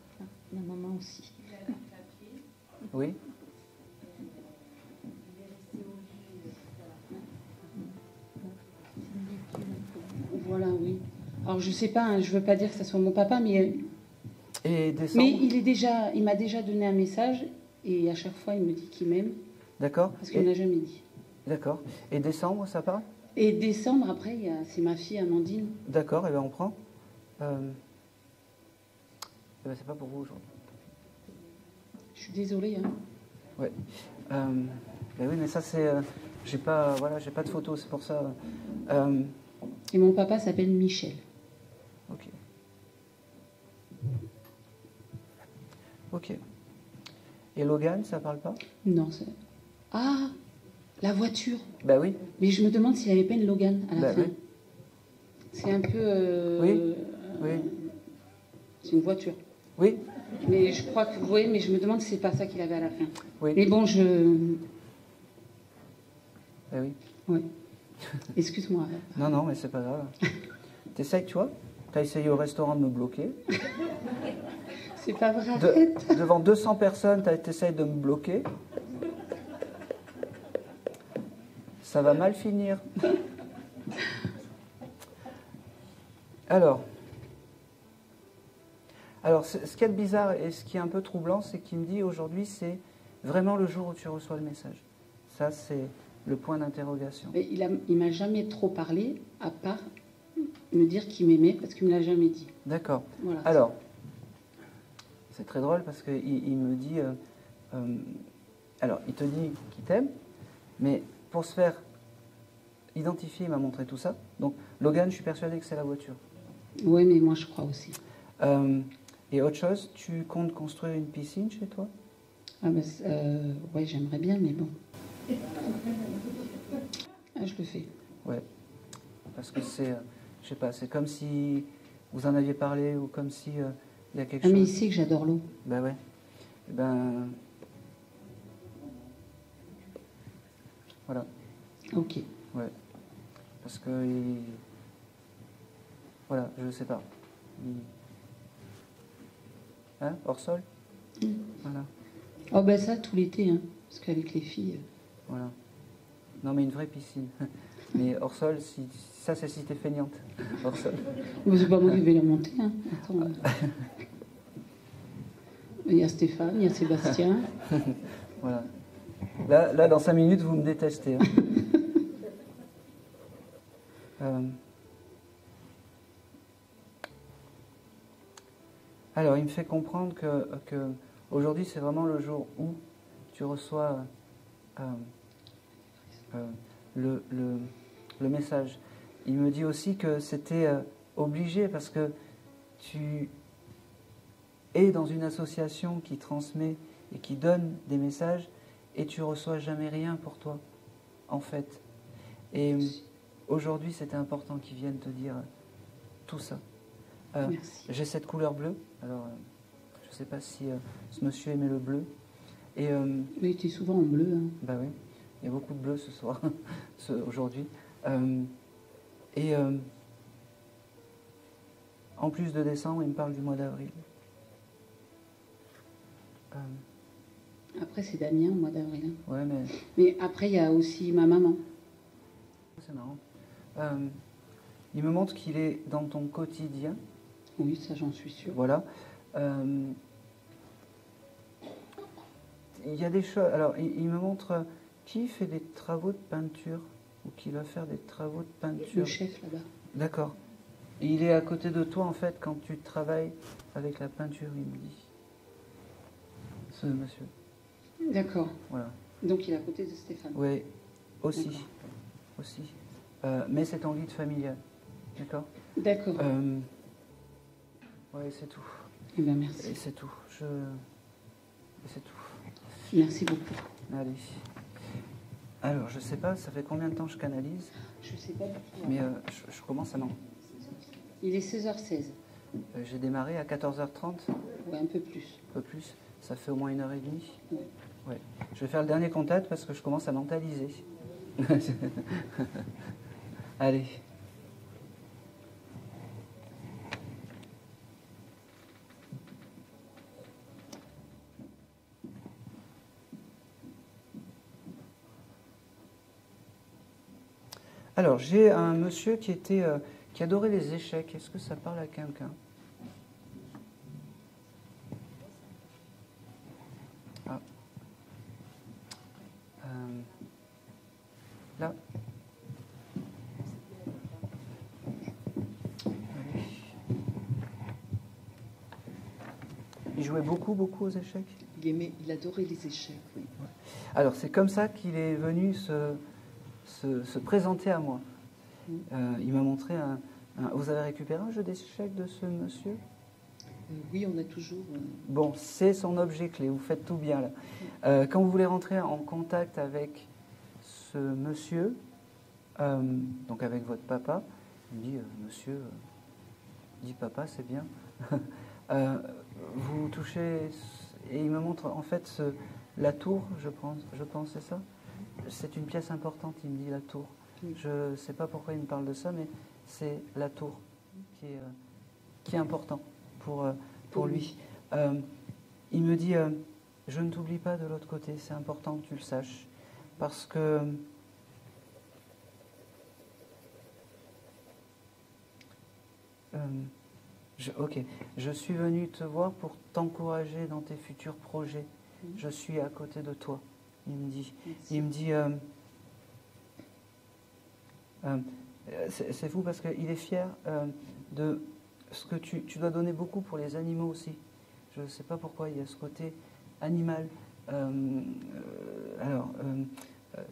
Ma maman aussi. Oui. Voilà, oui. Alors je sais pas, hein, je veux pas dire que ça soit mon papa, mais il m'a déjà donné un message et à chaque fois il me dit qu'il m'aime. D'accord. Parce qu'il ne l'a jamais dit. D'accord. Et décembre, ça parle? Et décembre, après, c'est ma fille Amandine. D'accord, et bien on prend. Eh ben, c'est pas pour vous aujourd'hui. Je suis désolée. Hein. Ouais. Ben oui, mais ça c'est... j'ai pas de photo, c'est pour ça. Et mon papa s'appelle Michel. Ok. Ok. Et Logan, ça parle pas? Non, c'est... Ah, la voiture. Ben oui. Mais je me demande s'il avait pas une Logan à la fin. Oui. C'est un peu... Oui. C'est une voiture. Oui. Mais je crois que... Oui, mais je me demande si c'est pas ça qu'il avait à la fin. Oui. Mais bon, Ben oui. Oui. Excuse-moi. Non, mais c'est pas grave. T'essayes, tu vois? T'as essayé au restaurant de me bloquer. C'est pas vrai, arrête. Devant 200 personnes, t'essayes de me bloquer. Ça va mal finir. Alors, ce qui est bizarre et ce qui est un peu troublant, c'est qu'il me dit aujourd'hui, c'est vraiment le jour où tu reçois le message. Ça, c'est le point d'interrogation. Mais il m'a jamais trop parlé, à part me dire qu'il m'aimait, parce qu'il me l'a jamais dit. D'accord. Voilà. Alors, c'est très drôle parce qu'il me dit... alors, il te dit qu'il t'aime, mais pour se faire identifier, il m'a montré tout ça. Donc, Logan, je suis persuadé que c'est la voiture. Oui, mais moi, je crois aussi. Et autre chose, tu comptes construire une piscine chez toi? Ouais, j'aimerais bien, mais bon. Ah, je le fais. Ouais. Parce que c'est... je sais pas, c'est comme si vous en aviez parlé ou comme si il y a quelque chose... mais il sait que j'adore l'eau. Ben ouais. Ben... Voilà. Ok. Ouais. Parce que... Voilà, je sais pas. Hein, hors sol? Voilà. Oh ben ça, tout l'été, hein. Parce qu'avec les filles... Voilà. Non, mais une vraie piscine. Mais hors sol, ça c'est si t'es feignante. Hors sol. Mais c'est pas moi qui vais la monter, hein. Attends. Il y a Stéphane, il y a Sébastien. Voilà. Là, dans 5 minutes, vous me détestez. Hein. Alors, il me fait comprendre que aujourd'hui, c'est vraiment le jour où tu reçois le message. Il me dit aussi que c'était obligé parce que tu es dans une association qui transmet et qui donne des messages et tu reçois jamais rien pour toi, en fait. Et aujourd'hui, c'était important qu'ils viennent te dire tout ça. Merci. J'ai cette couleur bleue. Alors, je ne sais pas si ce monsieur aimait le bleu. Et, Oui, tu es souvent en bleu. Hein. Bah oui, il y a beaucoup de bleu ce soir, aujourd'hui. En plus de décembre, il me parle du mois d'avril. Après, c'est Damien, au mois d'avril. Hein. Ouais, mais après, il y a aussi ma maman. C'est marrant. Il me montre qu'il est dans ton quotidien. Oui, ça, j'en suis sûre. Voilà. Il y a des choses. Alors, il me montre qui fait des travaux de peinture ou qui va faire des travaux de peinture. Le chef là-bas. D'accord. Et il est à côté de toi, en fait, quand tu travailles avec la peinture, il me dit. Ce monsieur. D'accord. Voilà. Donc, il est à côté de Stéphane. Oui, aussi. Aussi. Mais c'est ton guide familial. D'accord. D'accord. Oui, c'est tout. Eh bien, merci. Et c'est tout. Et c'est tout. Merci beaucoup. Allez. Alors, je sais pas, ça fait combien de temps je canalise? Je sais pas du tout. Mais je commence à non. Il est 16h16. J'ai démarré à 14h30. Ouais, un peu plus. Un peu plus. Ça fait au moins 1h30. Ouais. Ouais. Je vais faire le dernier contact parce que je commence à mentaliser. Allez. Alors, j'ai un monsieur qui adorait les échecs. Est-ce que ça parle à quelqu'un? Ah. Là. Il jouait beaucoup aux échecs? Il adorait les échecs, oui. Alors, c'est comme ça qu'il est venu se présenter à moi. Il m'a montré vous avez récupéré un jeu d'échecs de ce monsieur? Oui, on a toujours... Bon, c'est son objet clé, vous faites tout bien là. Quand vous voulez rentrer en contact avec ce monsieur, donc avec votre papa, il me dit, monsieur, dit papa, c'est bien. Vous touchez, et il me montre en fait la tour, je pense, c'est ça? C'est une pièce importante, il me dit la tour. Oui. Je ne sais pas pourquoi il me parle de ça, mais c'est la tour qui est important pour lui. Il me dit, je ne t'oublie pas de l'autre côté, c'est important que tu le saches. Parce que je suis venu te voir pour t'encourager dans tes futurs projets. Je suis à côté de toi. Il me dit, c'est fou parce qu'il est fier de ce que tu dois donner beaucoup pour les animaux aussi. Je ne sais pas pourquoi, il y a ce côté animal.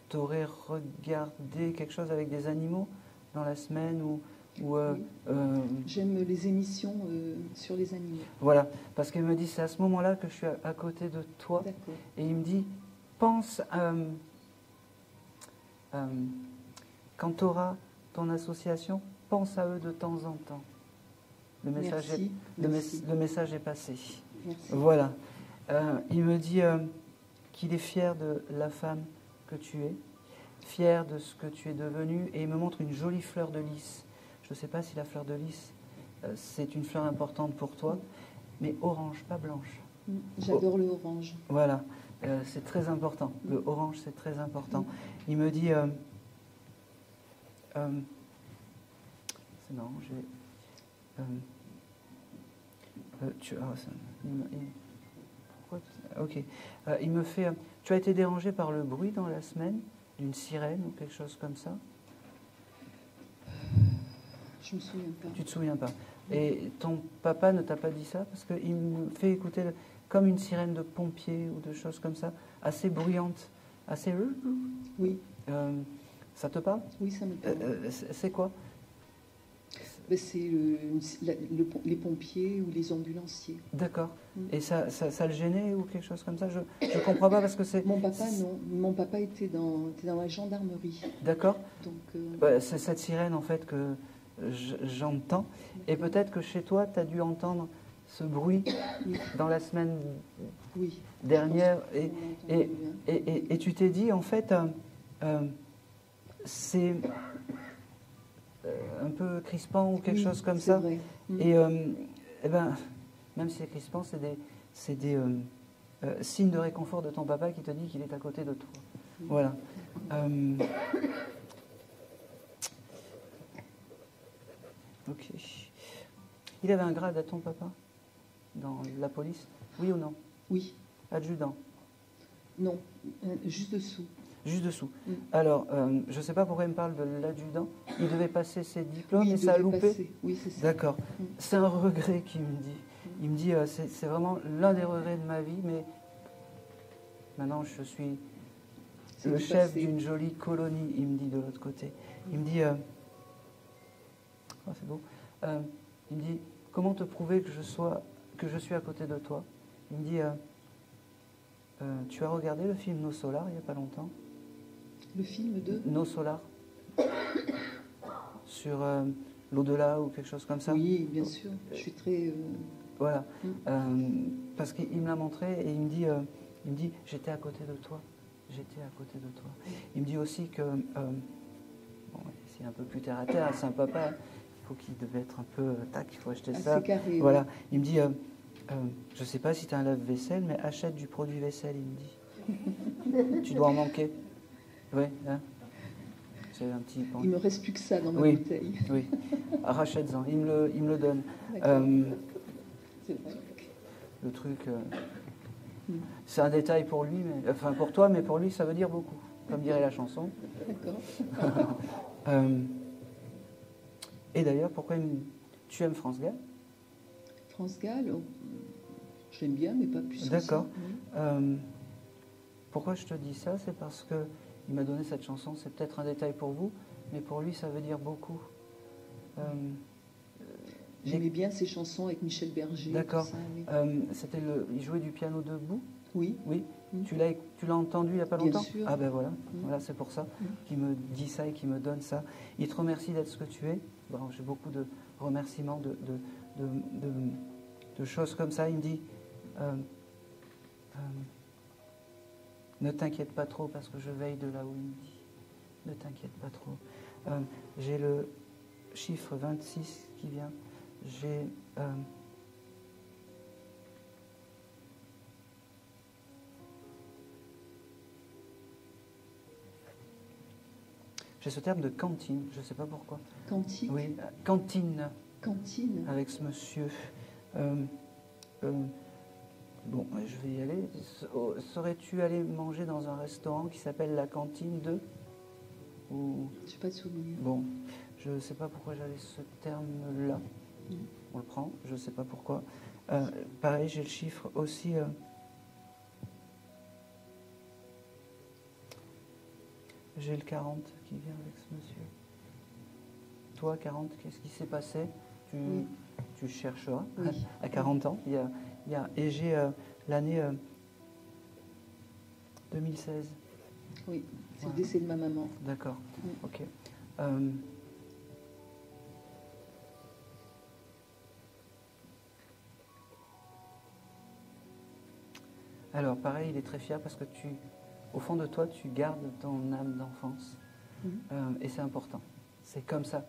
Tu aurais regardé quelque chose avec des animaux dans la semaine ou oui. J'aime les émissions sur les animaux. Voilà, parce qu'il me dit, c'est à ce moment-là que je suis à côté de toi. D'accord. Et il me dit, pense, quand tu auras ton association, pense à eux de temps en temps. Le message est passé. Merci. Voilà. Il me dit qu'il est fier de la femme que tu es, fier de ce que tu es devenue, et il me montre une jolie fleur de lys. Je ne sais pas si la fleur de lys, c'est une fleur importante pour toi, mais orange, pas blanche. J'adore le orange. Voilà, c'est très important. Le orange, c'est très important. Il me dit... c'est marrant, ok. Il me fait... tu as été dérangé par le bruit dans la semaine d'une sirène ou quelque chose comme ça? Je me souviens pas. Tu te souviens pas. Et ton papa ne t'a pas dit ça? Parce qu'il me fait écouter comme une sirène de pompier ou de choses comme ça, assez bruyante, assez... Oui. Ça te parle? Oui, ça me parle. C'est quoi? Ben, c'est les pompiers ou les ambulanciers. D'accord. Et ça le gênait ou quelque chose comme ça? Je ne comprends pas parce que c'est... Mon papa, non. Mon papa était dans la gendarmerie. D'accord. Donc, c'est cette sirène, en fait, que j'entends. Et peut-être que chez toi, tu as dû entendre ce bruit dans la semaine dernière. Et tu t'es dit, en fait, c'est un peu crispant ou quelque chose comme ça. Vrai. Et eh ben, même si c'est crispant, c'est des signes de réconfort de ton papa qui te dit qu'il est à côté de toi. Voilà. Ok. Il avait un grade à ton papa dans la police? Oui ou non? Oui. Adjudant? Non, juste dessous. Juste dessous. Alors, je ne sais pas pourquoi il me parle de l'adjudant. Il devait passer ses diplômes et ça a loupé. Oui, c'est ça. D'accord. C'est un regret qu'il me dit. Il me dit, c'est vraiment l'un des regrets de ma vie, mais maintenant je suis le chef d'une jolie colonie, il me dit de l'autre côté. Il me dit, oh, c'est beau. Il me dit, comment te prouver que je suis à côté de toi? Il me dit, tu as regardé le film Nos Solars il n'y a pas longtemps? Le film de Nos Solars sur l'au-delà ou quelque chose comme ça? Oui, bien sûr. Je suis très... Voilà. Parce qu'il me l'a montré et il me dit, j'étais à côté de toi. J'étais à côté de toi. Il me dit aussi que, bon, c'est un peu plus terre à terre, c'est un papa, il faut qu'il devait être un peu, tac, il faut acheter ça. Carré, voilà. Oui. Il me dit, je ne sais pas si tu as un lave-vaisselle, mais achète du produit vaisselle, il me dit. Tu dois en manquer. Oui, hein. C'est un petit... Il me reste plus que ça dans ma bouteille. Oui, rachète-en, il me le donne. C'est vrai. Le truc, c'est un détail pour lui, enfin pour toi, mais pour lui ça veut dire beaucoup, comme dirait la chanson. D'accord. Et d'ailleurs, pourquoi tu aimes France Gall? France Gall, je l'aime bien, mais pas plus. D'accord. Pourquoi je te dis ça? C'est parce que il m'a donné cette chanson. C'est peut-être un détail pour vous, mais pour lui ça veut dire beaucoup. J'aimais bien ses chansons avec Michel Berger. D'accord. Oui. Il jouait du piano debout? Oui. Oui. Tu l'as entendu il n'y a pas longtemps? Bien sûr. Ah ben voilà, voilà, c'est pour ça qu'il me dit ça et qu'il me donne ça. Il te remercie d'être ce que tu es. Bon, j'ai beaucoup de remerciements, de choses comme ça. Il me dit, ne t'inquiète pas trop parce que je veille de là où il me dit. Ne t'inquiète pas trop. J'ai le chiffre 26 qui vient. J'ai ce terme de cantine, je ne sais pas pourquoi. Cantine? Oui, cantine. Cantine. Avec ce monsieur. Bon, je vais y aller. Serais-tu allé manger dans un restaurant qui s'appelle la cantine de... Ou... Je n'ai pas de souvenir. Bon, je ne sais pas pourquoi j'avais ce terme-là. On le prend, je ne sais pas pourquoi. Pareil, j'ai le chiffre aussi... J'ai le 40 qui vient avec ce monsieur. Toi, 40, qu'est-ce qui s'est passé? Tu chercheras. Oui. À 40 ans. Et j'ai l'année 2016. Oui, c'est le décès de ma maman. D'accord, ok. Alors, pareil, il est très fier parce que au fond de toi, tu gardes ton âme d'enfance. Et c'est important. C'est comme ça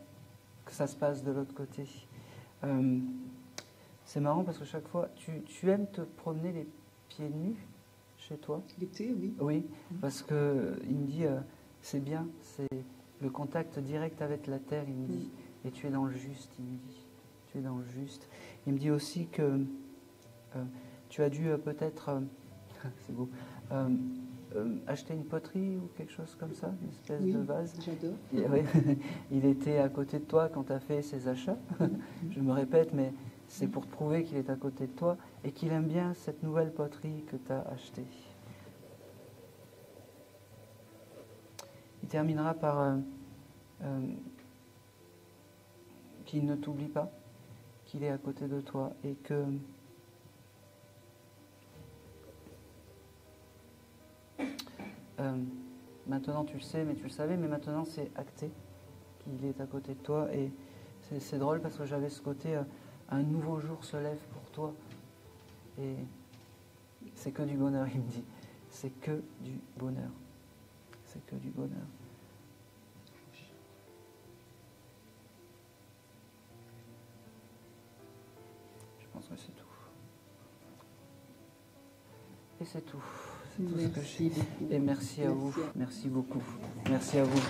que ça se passe de l'autre côté. C'est marrant parce que chaque fois, tu aimes te promener les pieds nus chez toi? L'été, oui. Oui, parce qu'il me dit, c'est bien, c'est le contact direct avec la terre, il me dit, et tu es dans le juste, il me dit. Tu es dans le juste. Il me dit aussi que tu as dû peut-être, c'est beau, acheter une poterie ou quelque chose comme ça, une espèce de vase. J'adore. Il était à côté de toi quand tu as fait ses achats. Je me répète, mais c'est pour te prouver qu'il est à côté de toi et qu'il aime bien cette nouvelle poterie que tu as achetée. Il terminera par qu'il ne t'oublie pas, qu'il est à côté de toi et que maintenant tu le sais, mais tu le savais, mais maintenant c'est acté qu'il est à côté de toi et c'est drôle parce que j'avais ce côté un nouveau jour se lève pour toi et c'est que du bonheur, il me dit, c'est que du bonheur, c'est que du bonheur. Je pense que c'est tout. Et c'est tout. C'est tout ce que j'ai. Et merci à vous. Merci beaucoup. Merci à vous.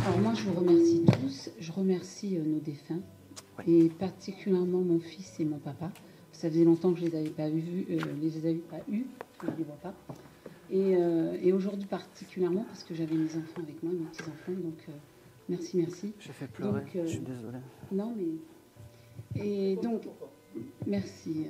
Alors moi, je vous remercie tous. Je remercie nos défunts. Et particulièrement mon fils et mon papa. Ça faisait longtemps que je ne les avais pas vus, je les avais pas eus, je ne les vois pas. Et aujourd'hui particulièrement parce que j'avais mes enfants avec moi, mes petits-enfants, donc merci. J'ai fait pleurer, donc, je suis désolée. Non mais... Et donc, merci.